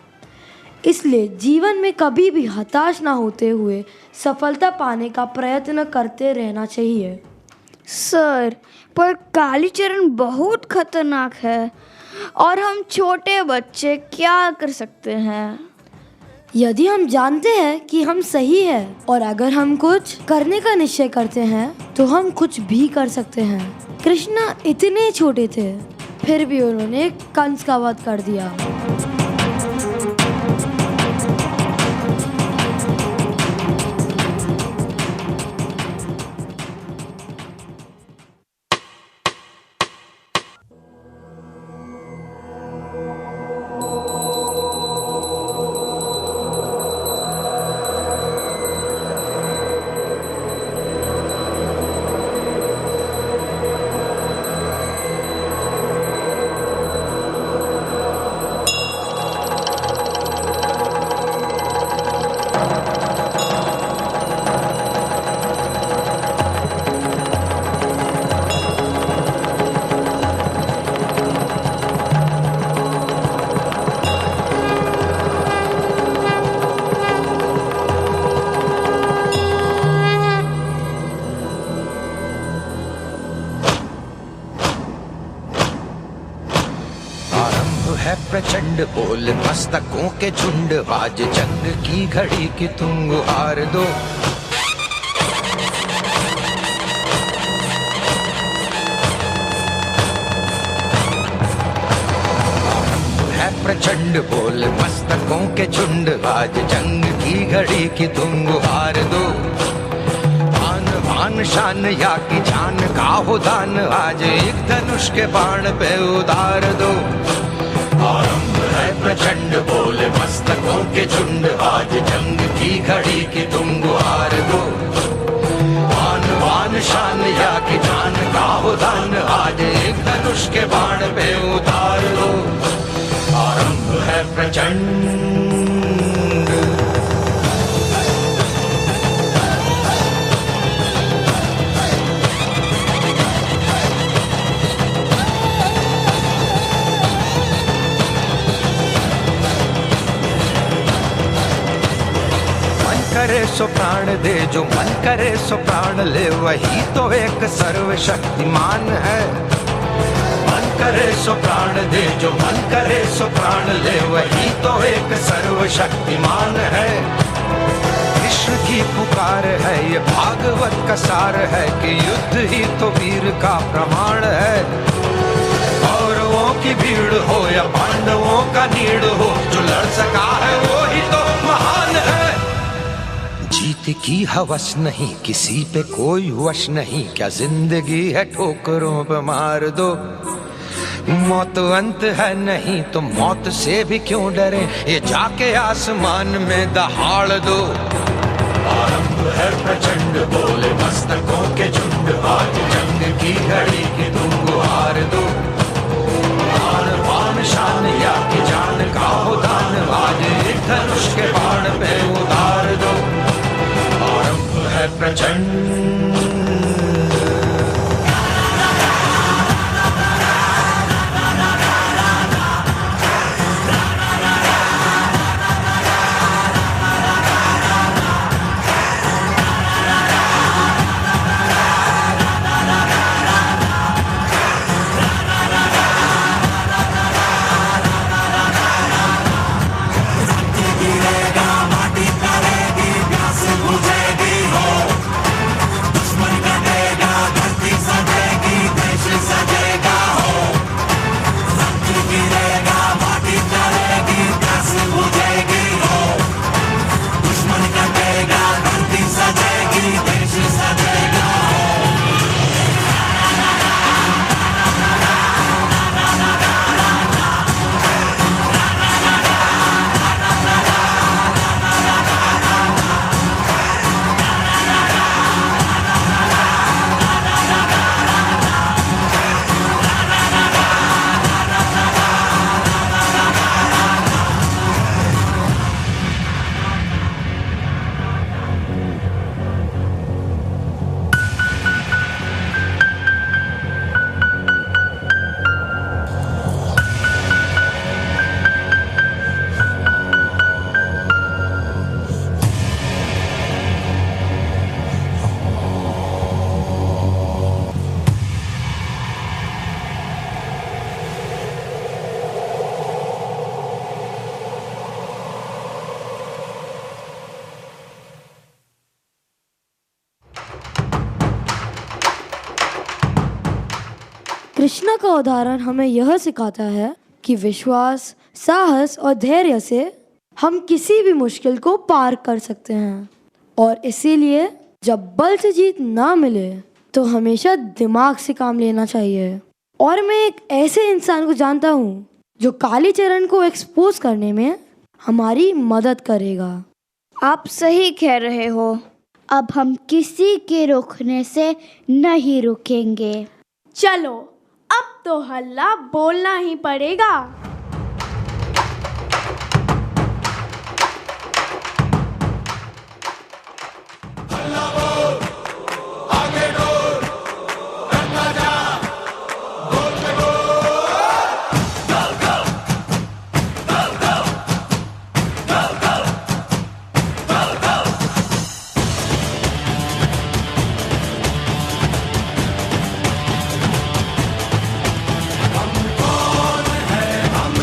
इसलिए जीवन में कभी भी हताश ना होते हुए सफलता पाने का प्रयत्न करते रहना चाहिए। सर, पर कालीचरण बहुत खतरनाक है और हम छोटे बच्चे क्या कर सकते हैं? यदि हम जानते हैं कि हम सही है और अगर हम कुछ करने का निश्चय करते हैं तो हम कुछ भी कर सकते हैं। कृष्णा इतने छोटे थे, फिर भी उन्होंने कंस का वध कर दिया। प्रचंड बोल मस्तकों के झुंड, आज जंग की घड़ी की तुम गुहार दो। है प्रचंड बोल मस्तकों के झुंड, आज जंग की घड़ी की तुम गुहार दो। आन बान शान या की जान का हो दान, आज एक धनुष के बाण पे उतार दो। आरंभ है प्रचंड बोल मस्तकों के झुंड, आज जंग की घड़ी की तुम गुहार दो। आन बान शान या की जान का हो दान, आज एक धनुष धनुष के बाण पे उतार लो, आरंभ है प्रचंड। करे सो प्राण दे, जो मन करे सो प्राण ले, वही तो एक सर्वशक्तिमान है। मन करे सो प्राण दे, जो मन करे सो प्राण ले, वही तो एक सर्वशक्तिमान है। कृष्ण की पुकार है, ये भागवत का सार है कि युद्ध ही तो वीर का प्रमाण है। कौरवों की भीड़ हो या पांडवों का नीड़ हो, जो लड़ सका है वो ही तो महान है। जीत की हवस नहीं, किसी पे कोई वश नहीं, क्या जिंदगी है ठोकरों पे मार दो। मौत अंत है नहीं तो मौत से भी क्यों डरे, ये जाके आसमान में दहाड़ दो। आरंभ है प्रचंड, बोले मस्तकों के झुंड, आज जंग की घड़ी की तुम गुहार दो। आन बान शान या कि जान का हो दान, आज एक धनुष के बाण पे उतार दो। आरंभ है प्रचंड। कृष्ण का उदाहरण हमें यह सिखाता है कि विश्वास, साहस और धैर्य से हम किसी भी मुश्किल को पार कर सकते हैं। और इसीलिए जब बल से जीत ना मिले तो हमेशा दिमाग से काम लेना चाहिए। और मैं एक ऐसे इंसान को जानता हूँ जो कालीचरण को एक्सपोज करने में हमारी मदद करेगा। आप सही कह रहे हो। अब हम किसी के रुकने से नहीं रुकेंगे। चलो अब तो हल्ला बोलना ही पड़ेगा। हम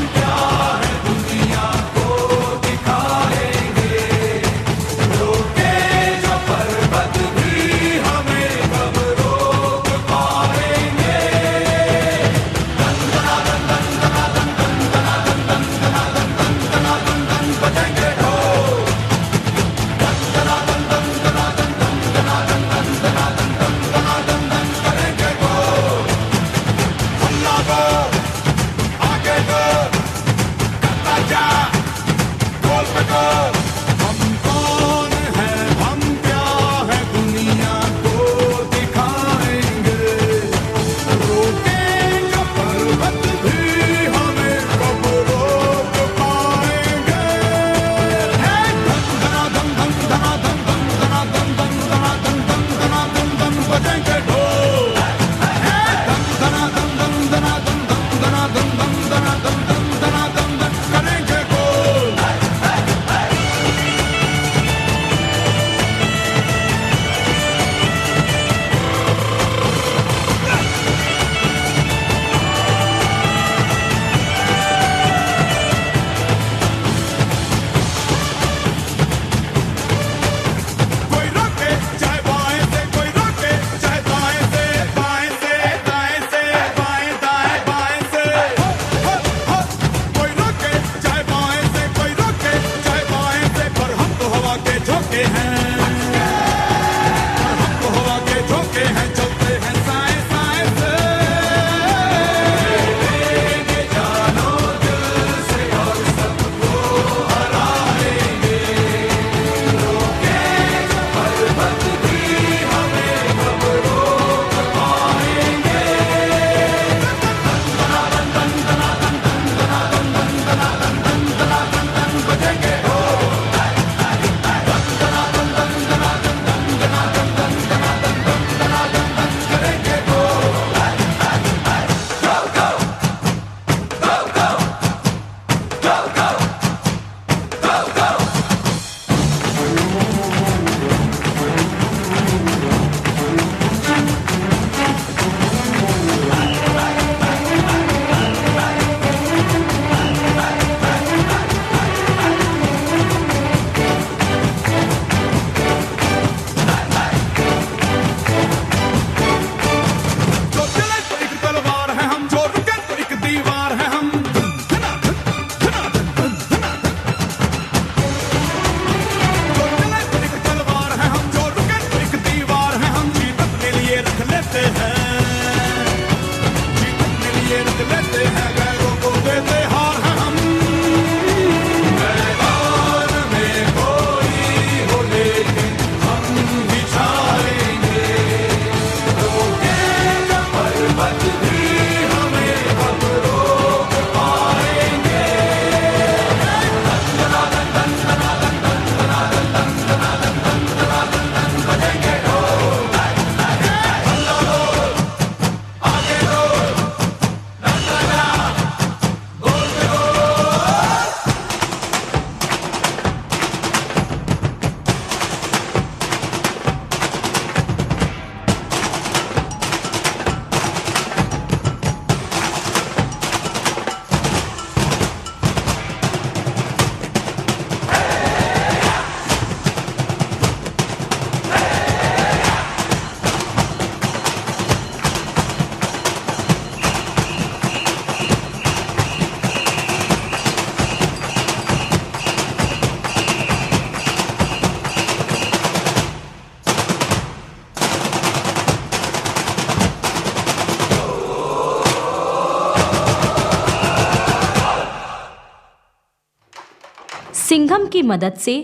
निगम की मदद से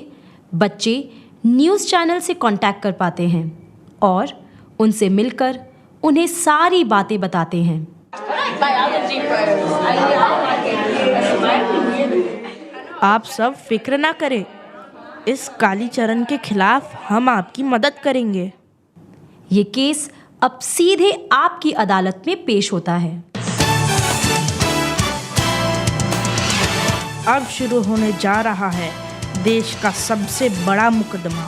बच्चे न्यूज़ चैनल से कांटेक्ट कर पाते हैं और उनसे मिलकर उन्हें सारी बातें बताते हैं। आप सब फिक्र ना करें, इस कालीचरण के खिलाफ हम आपकी मदद करेंगे। ये केस अब सीधे आपकी अदालत में पेश होता है। अब शुरू होने जा रहा है देश का सबसे बड़ा मुकदमा,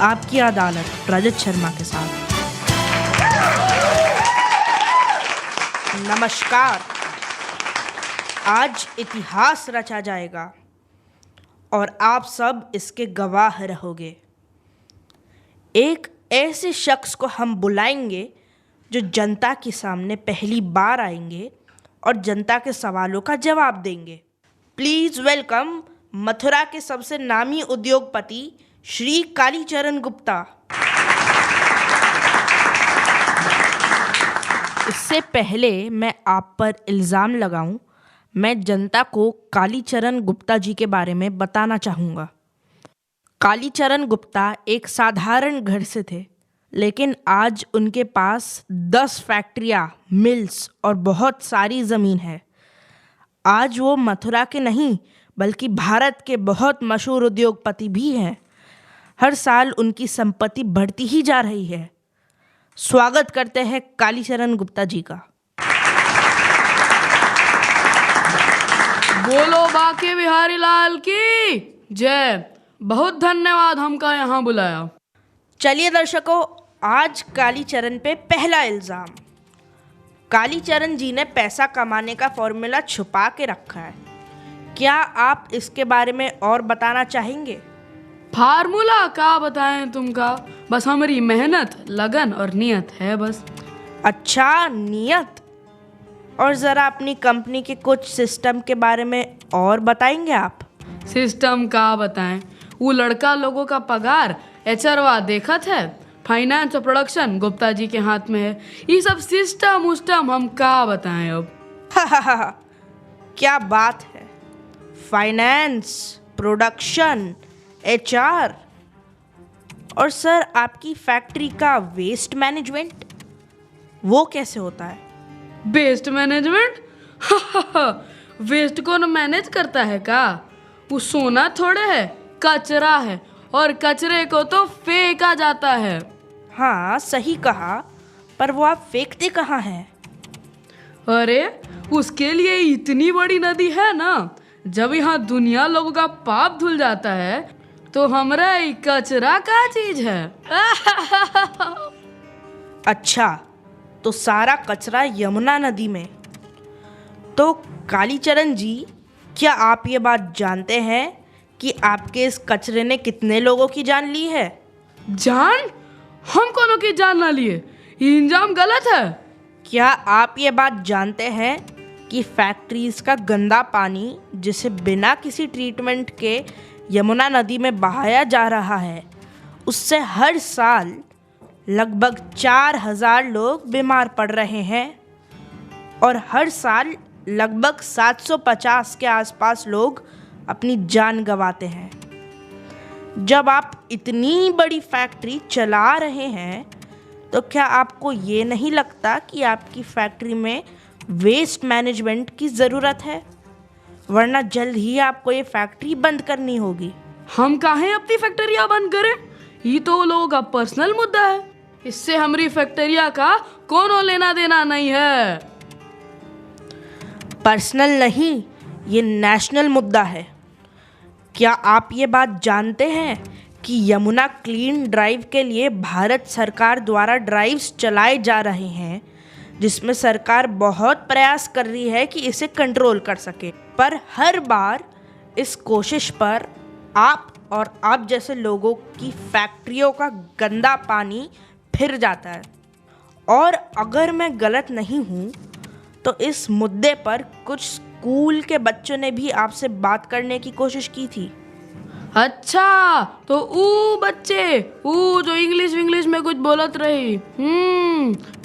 आपकी अदालत रजत शर्मा के साथ। नमस्कार। आज इतिहास रचा जाएगा और आप सब इसके गवाह रहोगे। एक ऐसे शख्स को हम बुलाएंगे जो जनता के सामने पहली बार आएंगे और जनता के सवालों का जवाब देंगे। प्लीज़ वेलकम मथुरा के सबसे नामी उद्योगपति श्री कालीचरण गुप्ता। इससे पहले मैं आप पर इल्ज़ाम लगाऊं, मैं जनता को कालीचरण गुप्ता जी के बारे में बताना चाहूँगा। कालीचरण गुप्ता एक साधारण घर से थे, लेकिन आज उनके पास 10 फैक्ट्रियाँ, मिल्स और बहुत सारी ज़मीन है। आज वो मथुरा के नहीं बल्कि भारत के बहुत मशहूर उद्योगपति भी हैं। हर साल उनकी संपत्ति बढ़ती ही जा रही है। स्वागत करते हैं कालीचरण गुप्ता जी का। बोलो बाके बिहारी लाल की जय। बहुत धन्यवाद हमका यहाँ बुलाया। चलिए दर्शकों, आज कालीचरण पे पहला इल्ज़ाम। कालीचरण जी ने पैसा कमाने का फॉर्मूला छुपा के रखा है। क्या आप इसके बारे में और बताना चाहेंगे? फार्मूला का बताएं तुमका, बस हमारी मेहनत, लगन और नियत है बस। अच्छा, नियत। और ज़रा अपनी कंपनी के कुछ सिस्टम के बारे में और बताएंगे आप? सिस्टम का बताएं, वो लड़का लोगों का पगार एचआरवा देखत है, फाइनेंस और प्रोडक्शन गुप्ता जी के हाथ में है। ये सब सिस्टम उस्टम हम का बताएं अब। क्या बात है, फाइनेंस, प्रोडक्शन, एचआर। और सर, आपकी फैक्ट्री का वेस्ट मैनेजमेंट वो कैसे होता है? Waste management? वेस्ट कौन मैनेज करता है का? वो सोना थोड़े है, कचरा है, और कचरे को तो फेंका जाता है। हाँ, सही कहा, पर वो आप फेंकते कहाँ हैं? अरे उसके लिए इतनी बड़ी नदी है ना, जब यहाँ दुनिया लोगों का पाप धुल जाता है तो हमरा ही कचरा का चीज है। अच्छा, तो सारा कचरा यमुना नदी में। तो कालीचरण जी, क्या आप ये बात जानते हैं कि आपके इस कचरे ने कितने लोगों की जान ली है? जान? हम कोनो की जान ना लिए, ये इंजाम गलत है। क्या आप ये बात जानते हैं कि फैक्ट्रीज का गंदा पानी, जिसे बिना किसी ट्रीटमेंट के यमुना नदी में बहाया जा रहा है, उससे हर साल लगभग 4000 लोग बीमार पड़ रहे हैं और हर साल लगभग 750 के आसपास लोग अपनी जान गंवाते हैं। जब आप इतनी बड़ी फैक्ट्री चला रहे हैं तो क्या आपको ये नहीं लगता कि आपकी फैक्ट्री में वेस्ट मैनेजमेंट की ज़रूरत है? वरना जल्द ही आपको ये फैक्ट्री बंद करनी होगी। हम काहे अपनी फैक्ट्रियाँ बंद करें? ये तो लोगों का पर्सनल मुद्दा है, इससे हमारी फैक्ट्रिया का कोनो लेना देना नहीं है। पर्सनल नहीं, ये नेशनल मुद्दा है। क्या आप ये बात जानते हैं कि यमुना क्लीन ड्राइव के लिए भारत सरकार द्वारा ड्राइव्स चलाए जा रहे हैं, जिसमें सरकार बहुत प्रयास कर रही है कि इसे कंट्रोल कर सके, पर हर बार इस कोशिश पर आप और आप जैसे लोगों की फैक्ट्रियों का गंदा पानी फिर जाता है। और अगर मैं गलत नहीं हूँ तो इस मुद्दे पर कुछ स्कूल के बच्चों ने भी आपसे बात करने की कोशिश की थी। अच्छा, तो वो बच्चे, वो जो इंग्लिश में कुछ बोलत रही,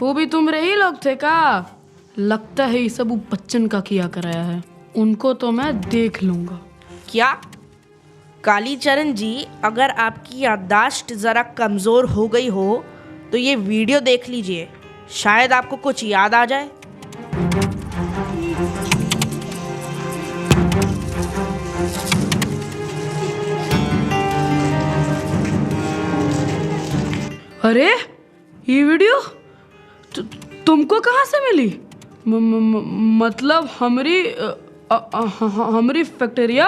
वो भी तुम रही लोग थे का? लगता है ये सब बच्चन का किया कराया है। उनको तो मैं देख लूंगा। क्या कालीचरण जी, अगर आपकी याददाश्त ज़रा कमज़ोर हो गई हो तो ये वीडियो देख लीजिए, शायद आपको कुछ याद आ जाए। अरे ये वीडियो तुमको कहाँ से मिली? मतलब हमारी फैक्ट्रिया?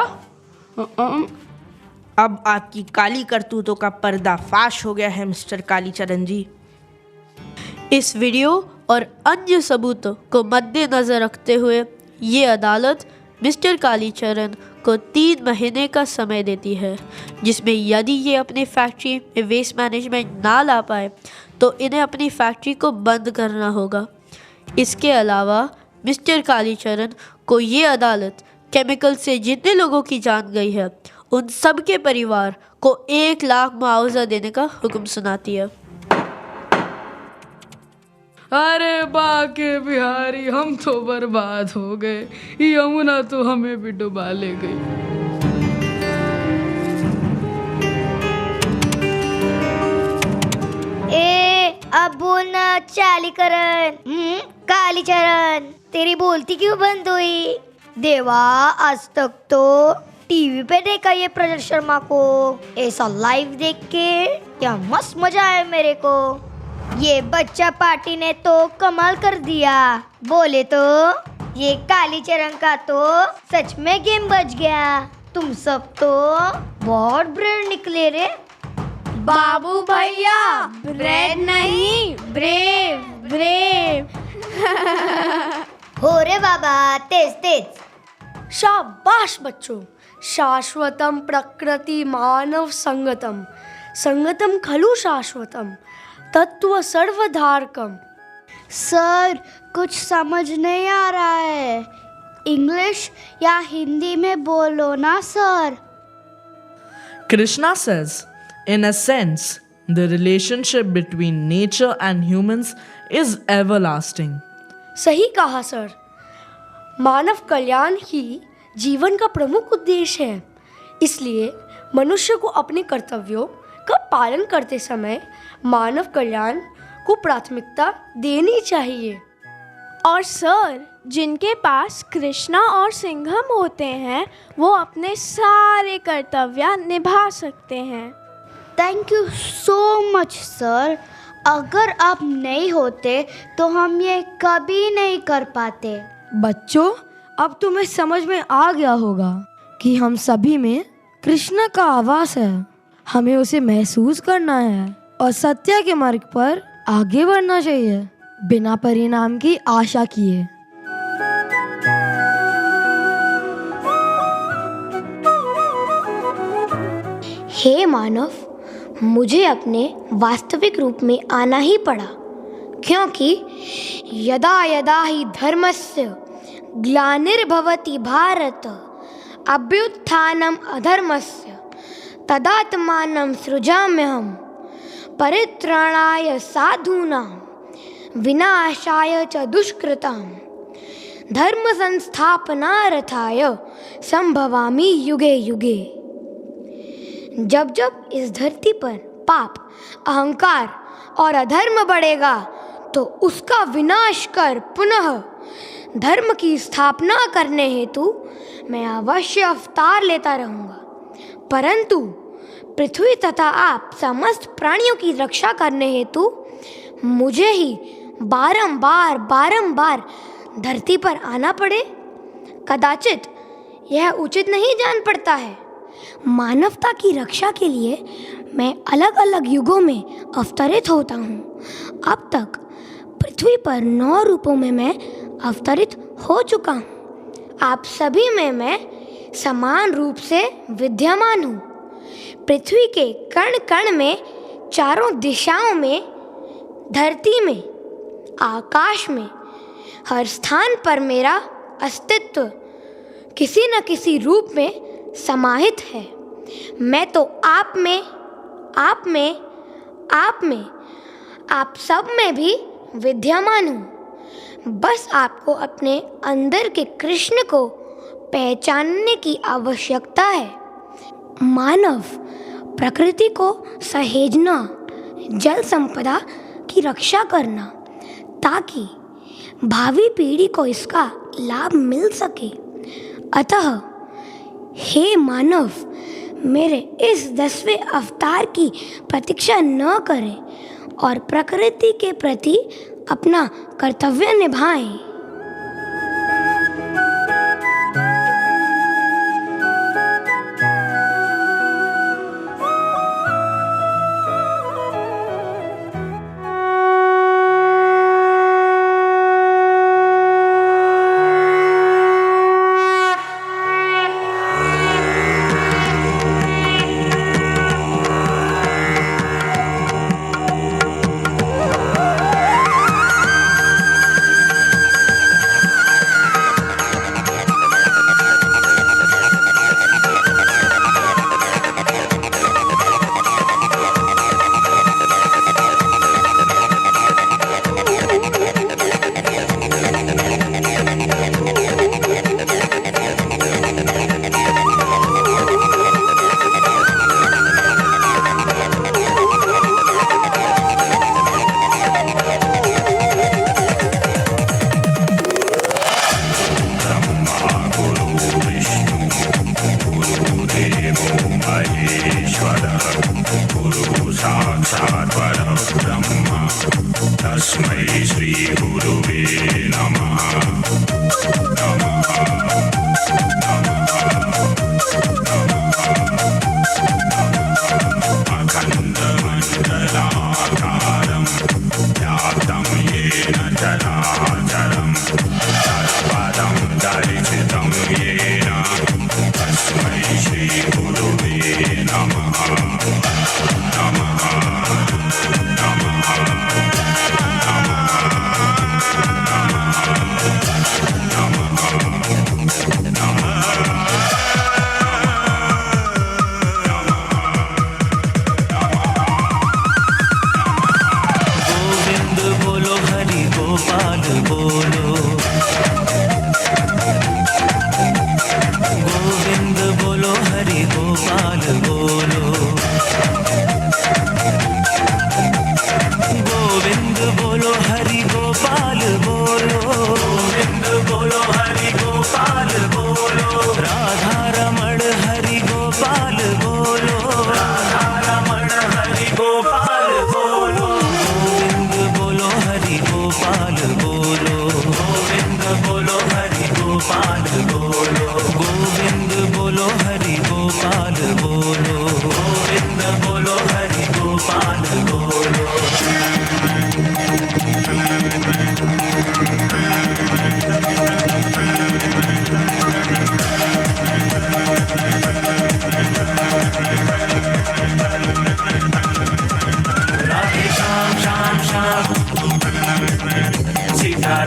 अब आपकी काली करतूतों का पर्दाफाश हो गया है मिस्टर कालीचरण जी। इस वीडियो और अन्य सबूतों को मद्देनजर रखते हुए ये अदालत मिस्टर कालीचरण को 3 महीने का समय देती है, जिसमें यदि ये अपनी फैक्ट्री में वेस्ट मैनेजमेंट ना ला पाए तो इन्हें अपनी फैक्ट्री को बंद करना होगा। इसके अलावा मिस्टर कालीचरण को ये अदालत केमिकल से जितने लोगों की जान गई है उन सब के परिवार को 1 लाख मुआवजा देने का हुक्म सुनाती है। अरे बाके बिहारी, हम तो बर्बाद हो गए, यमुना तो हमें भी डुबा ले गई। अब बोलना कालीचरण, तेरी बोलती क्यों बंद हुई? देवा, आज तक तो टीवी पे देखा ये प्रज्वल शर्मा को, ऐसा लाइव देख के क्या मस्त मजा आया मेरे को। ये बच्चा पार्टी ने तो कमाल कर दिया। बोले तो ये कालीचरण का तो सच में गेम बच गया। तुम सब तो बहुत ब्रेव निकले रे। बाबू भैया, ब्रेड नहीं, ब्रेव ब्रेव। हो रे बाबा, तेज तेज। शाबाश बच्चों। शाश्वतम प्रकृति मानव संगतम, संगतम खलु शाश्वतम, तत्व सर्वधारकम। सर, कुछ समझ नहीं आ रहा है, इंग्लिश या हिंदी में बोलो ना sir. Krishna says, in a sense, the relationship between nature and humans is everlasting. सही कहा सर। मानव कल्याण ही जीवन का प्रमुख उद्देश्य है, इसलिए मनुष्य को अपने कर्तव्यों का पालन करते समय मानव कल्याण को प्राथमिकता देनी चाहिए। और सर, जिनके पास कृष्णा और सिंघम होते हैं वो अपने सारे कर्तव्य निभा सकते हैं। Thank you so much sir. अगर आप नहीं होते तो हम ये कभी नहीं कर पाते। बच्चों, अब तुम्हें समझ में आ गया होगा कि हम सभी में कृष्ण का आवास है। हमें उसे महसूस करना है और सत्य के मार्ग पर आगे बढ़ना चाहिए, बिना परिणाम की आशा किए। हे मानव, मुझे अपने वास्तविक रूप में आना ही पड़ा, क्योंकि यदा यदा ही धर्मस्य ग्लानिर्भवति भारत अभ्युत्थानम अधर्मस्य तदात्मानं सृजाम्यहम् परित्राणाय साधूनां विनाशाय च दुष्कृतां धर्म संस्थापनार्थाय संभवामि युगे युगे। जब जब इस धरती पर पाप, अहंकार और अधर्म बढ़ेगा तो उसका विनाश कर पुनः धर्म की स्थापना करने हेतु मैं अवश्य अवतार लेता रहूँगा। परंतु पृथ्वी तथा आप समस्त प्राणियों की रक्षा करने हेतु मुझे ही बारंबार धरती पर आना पड़े, कदाचित यह उचित नहीं जान पड़ता है। मानवता की रक्षा के लिए मैं अलग अलग युगों में अवतरित होता हूँ। अब तक पृथ्वी पर 9 रूपों में मैं अवतरित हो चुका हूँ। आप सभी में मैं समान रूप से विद्यमान हूँ। पृथ्वी के कण कण में, चारों दिशाओं में, धरती में, आकाश में, हर स्थान पर मेरा अस्तित्व किसी न किसी रूप में समाहित है। मैं तो आप में, आप सब में भी विद्यमान हूँ। बस आपको अपने अंदर के कृष्ण को पहचानने की आवश्यकता है। मानव प्रकृति को सहेजना, जल संपदा की रक्षा करना ताकि भावी पीढ़ी को इसका लाभ मिल सके। अतः हे मानव, मेरे इस 10वें अवतार की प्रतीक्षा न करें और प्रकृति के प्रति अपना कर्तव्य निभाएं।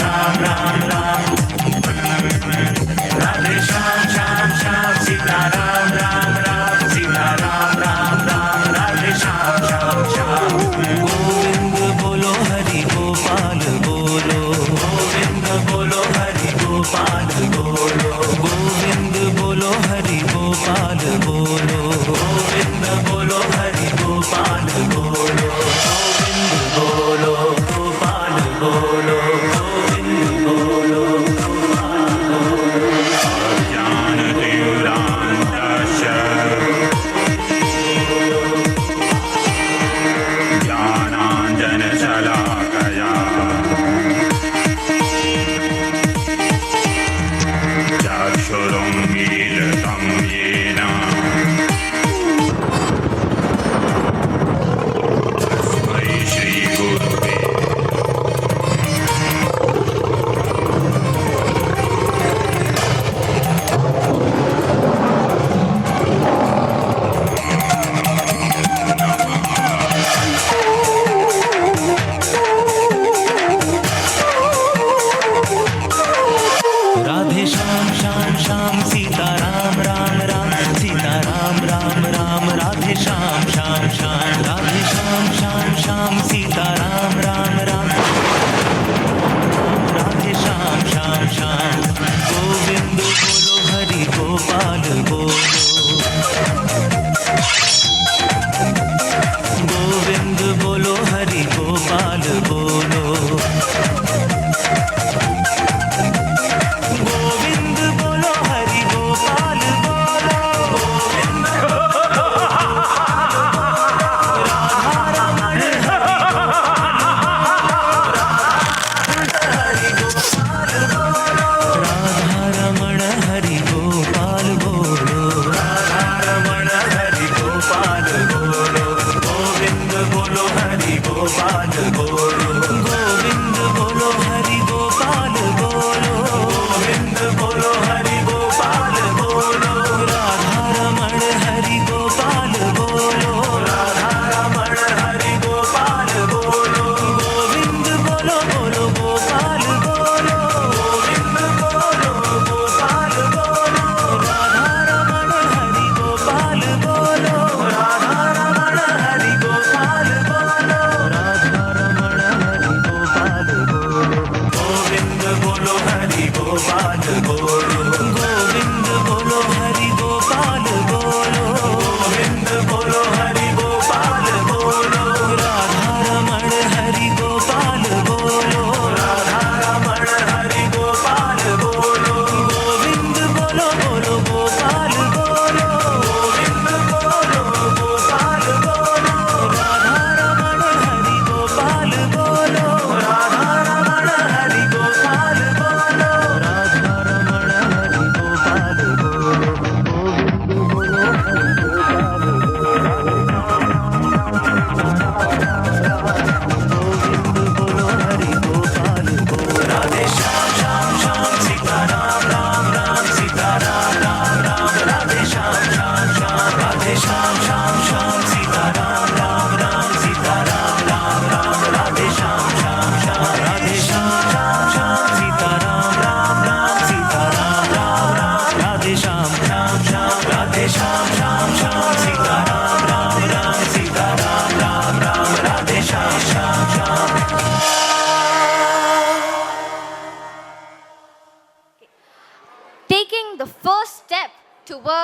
Ram Ram Ram, Sita Ram Ram Ram, Radhe Shyam Shyam Shyam.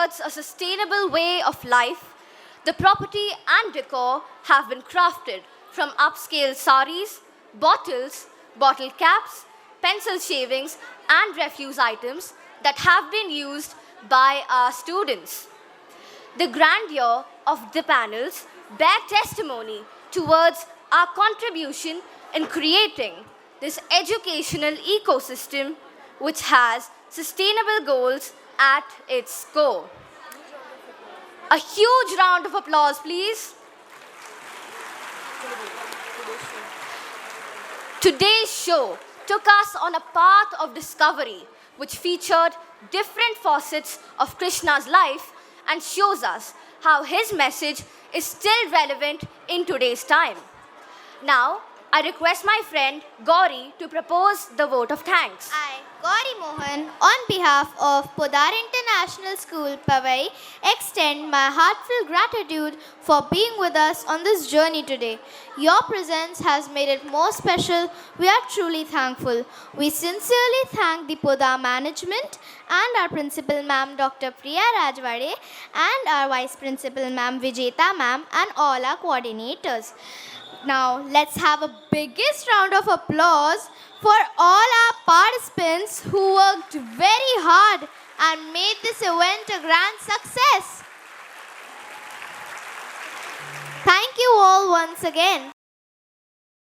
towards a sustainable way of life, the property and decor have been crafted from upscale saris, bottles, bottle caps, pencil shavings, and refuse items that have been used by our students. The grandeur of the panels bear testimony towards our contribution in creating this educational ecosystem which has sustainable goals at its core. A huge round of applause, please. Today's show took us on a path of discovery which featured different facets of Krishna's life and shows us how his message is still relevant in today's time. Now, I request my friend Gauri to propose the vote of thanks. I, Gauri Mohan, on behalf of Podar International School, Powai, extend my heartfelt gratitude for being with us on this journey today. Your presence has made it more special. We are truly thankful. We sincerely thank the Podar management and our principal ma'am, Dr. Priya Rajwade, and our vice principal ma'am, Vijeta ma'am, and all our coordinators. Now, let's have a biggest round of applause for all our participants who worked very hard and made this event a grand success. Thank you all once again.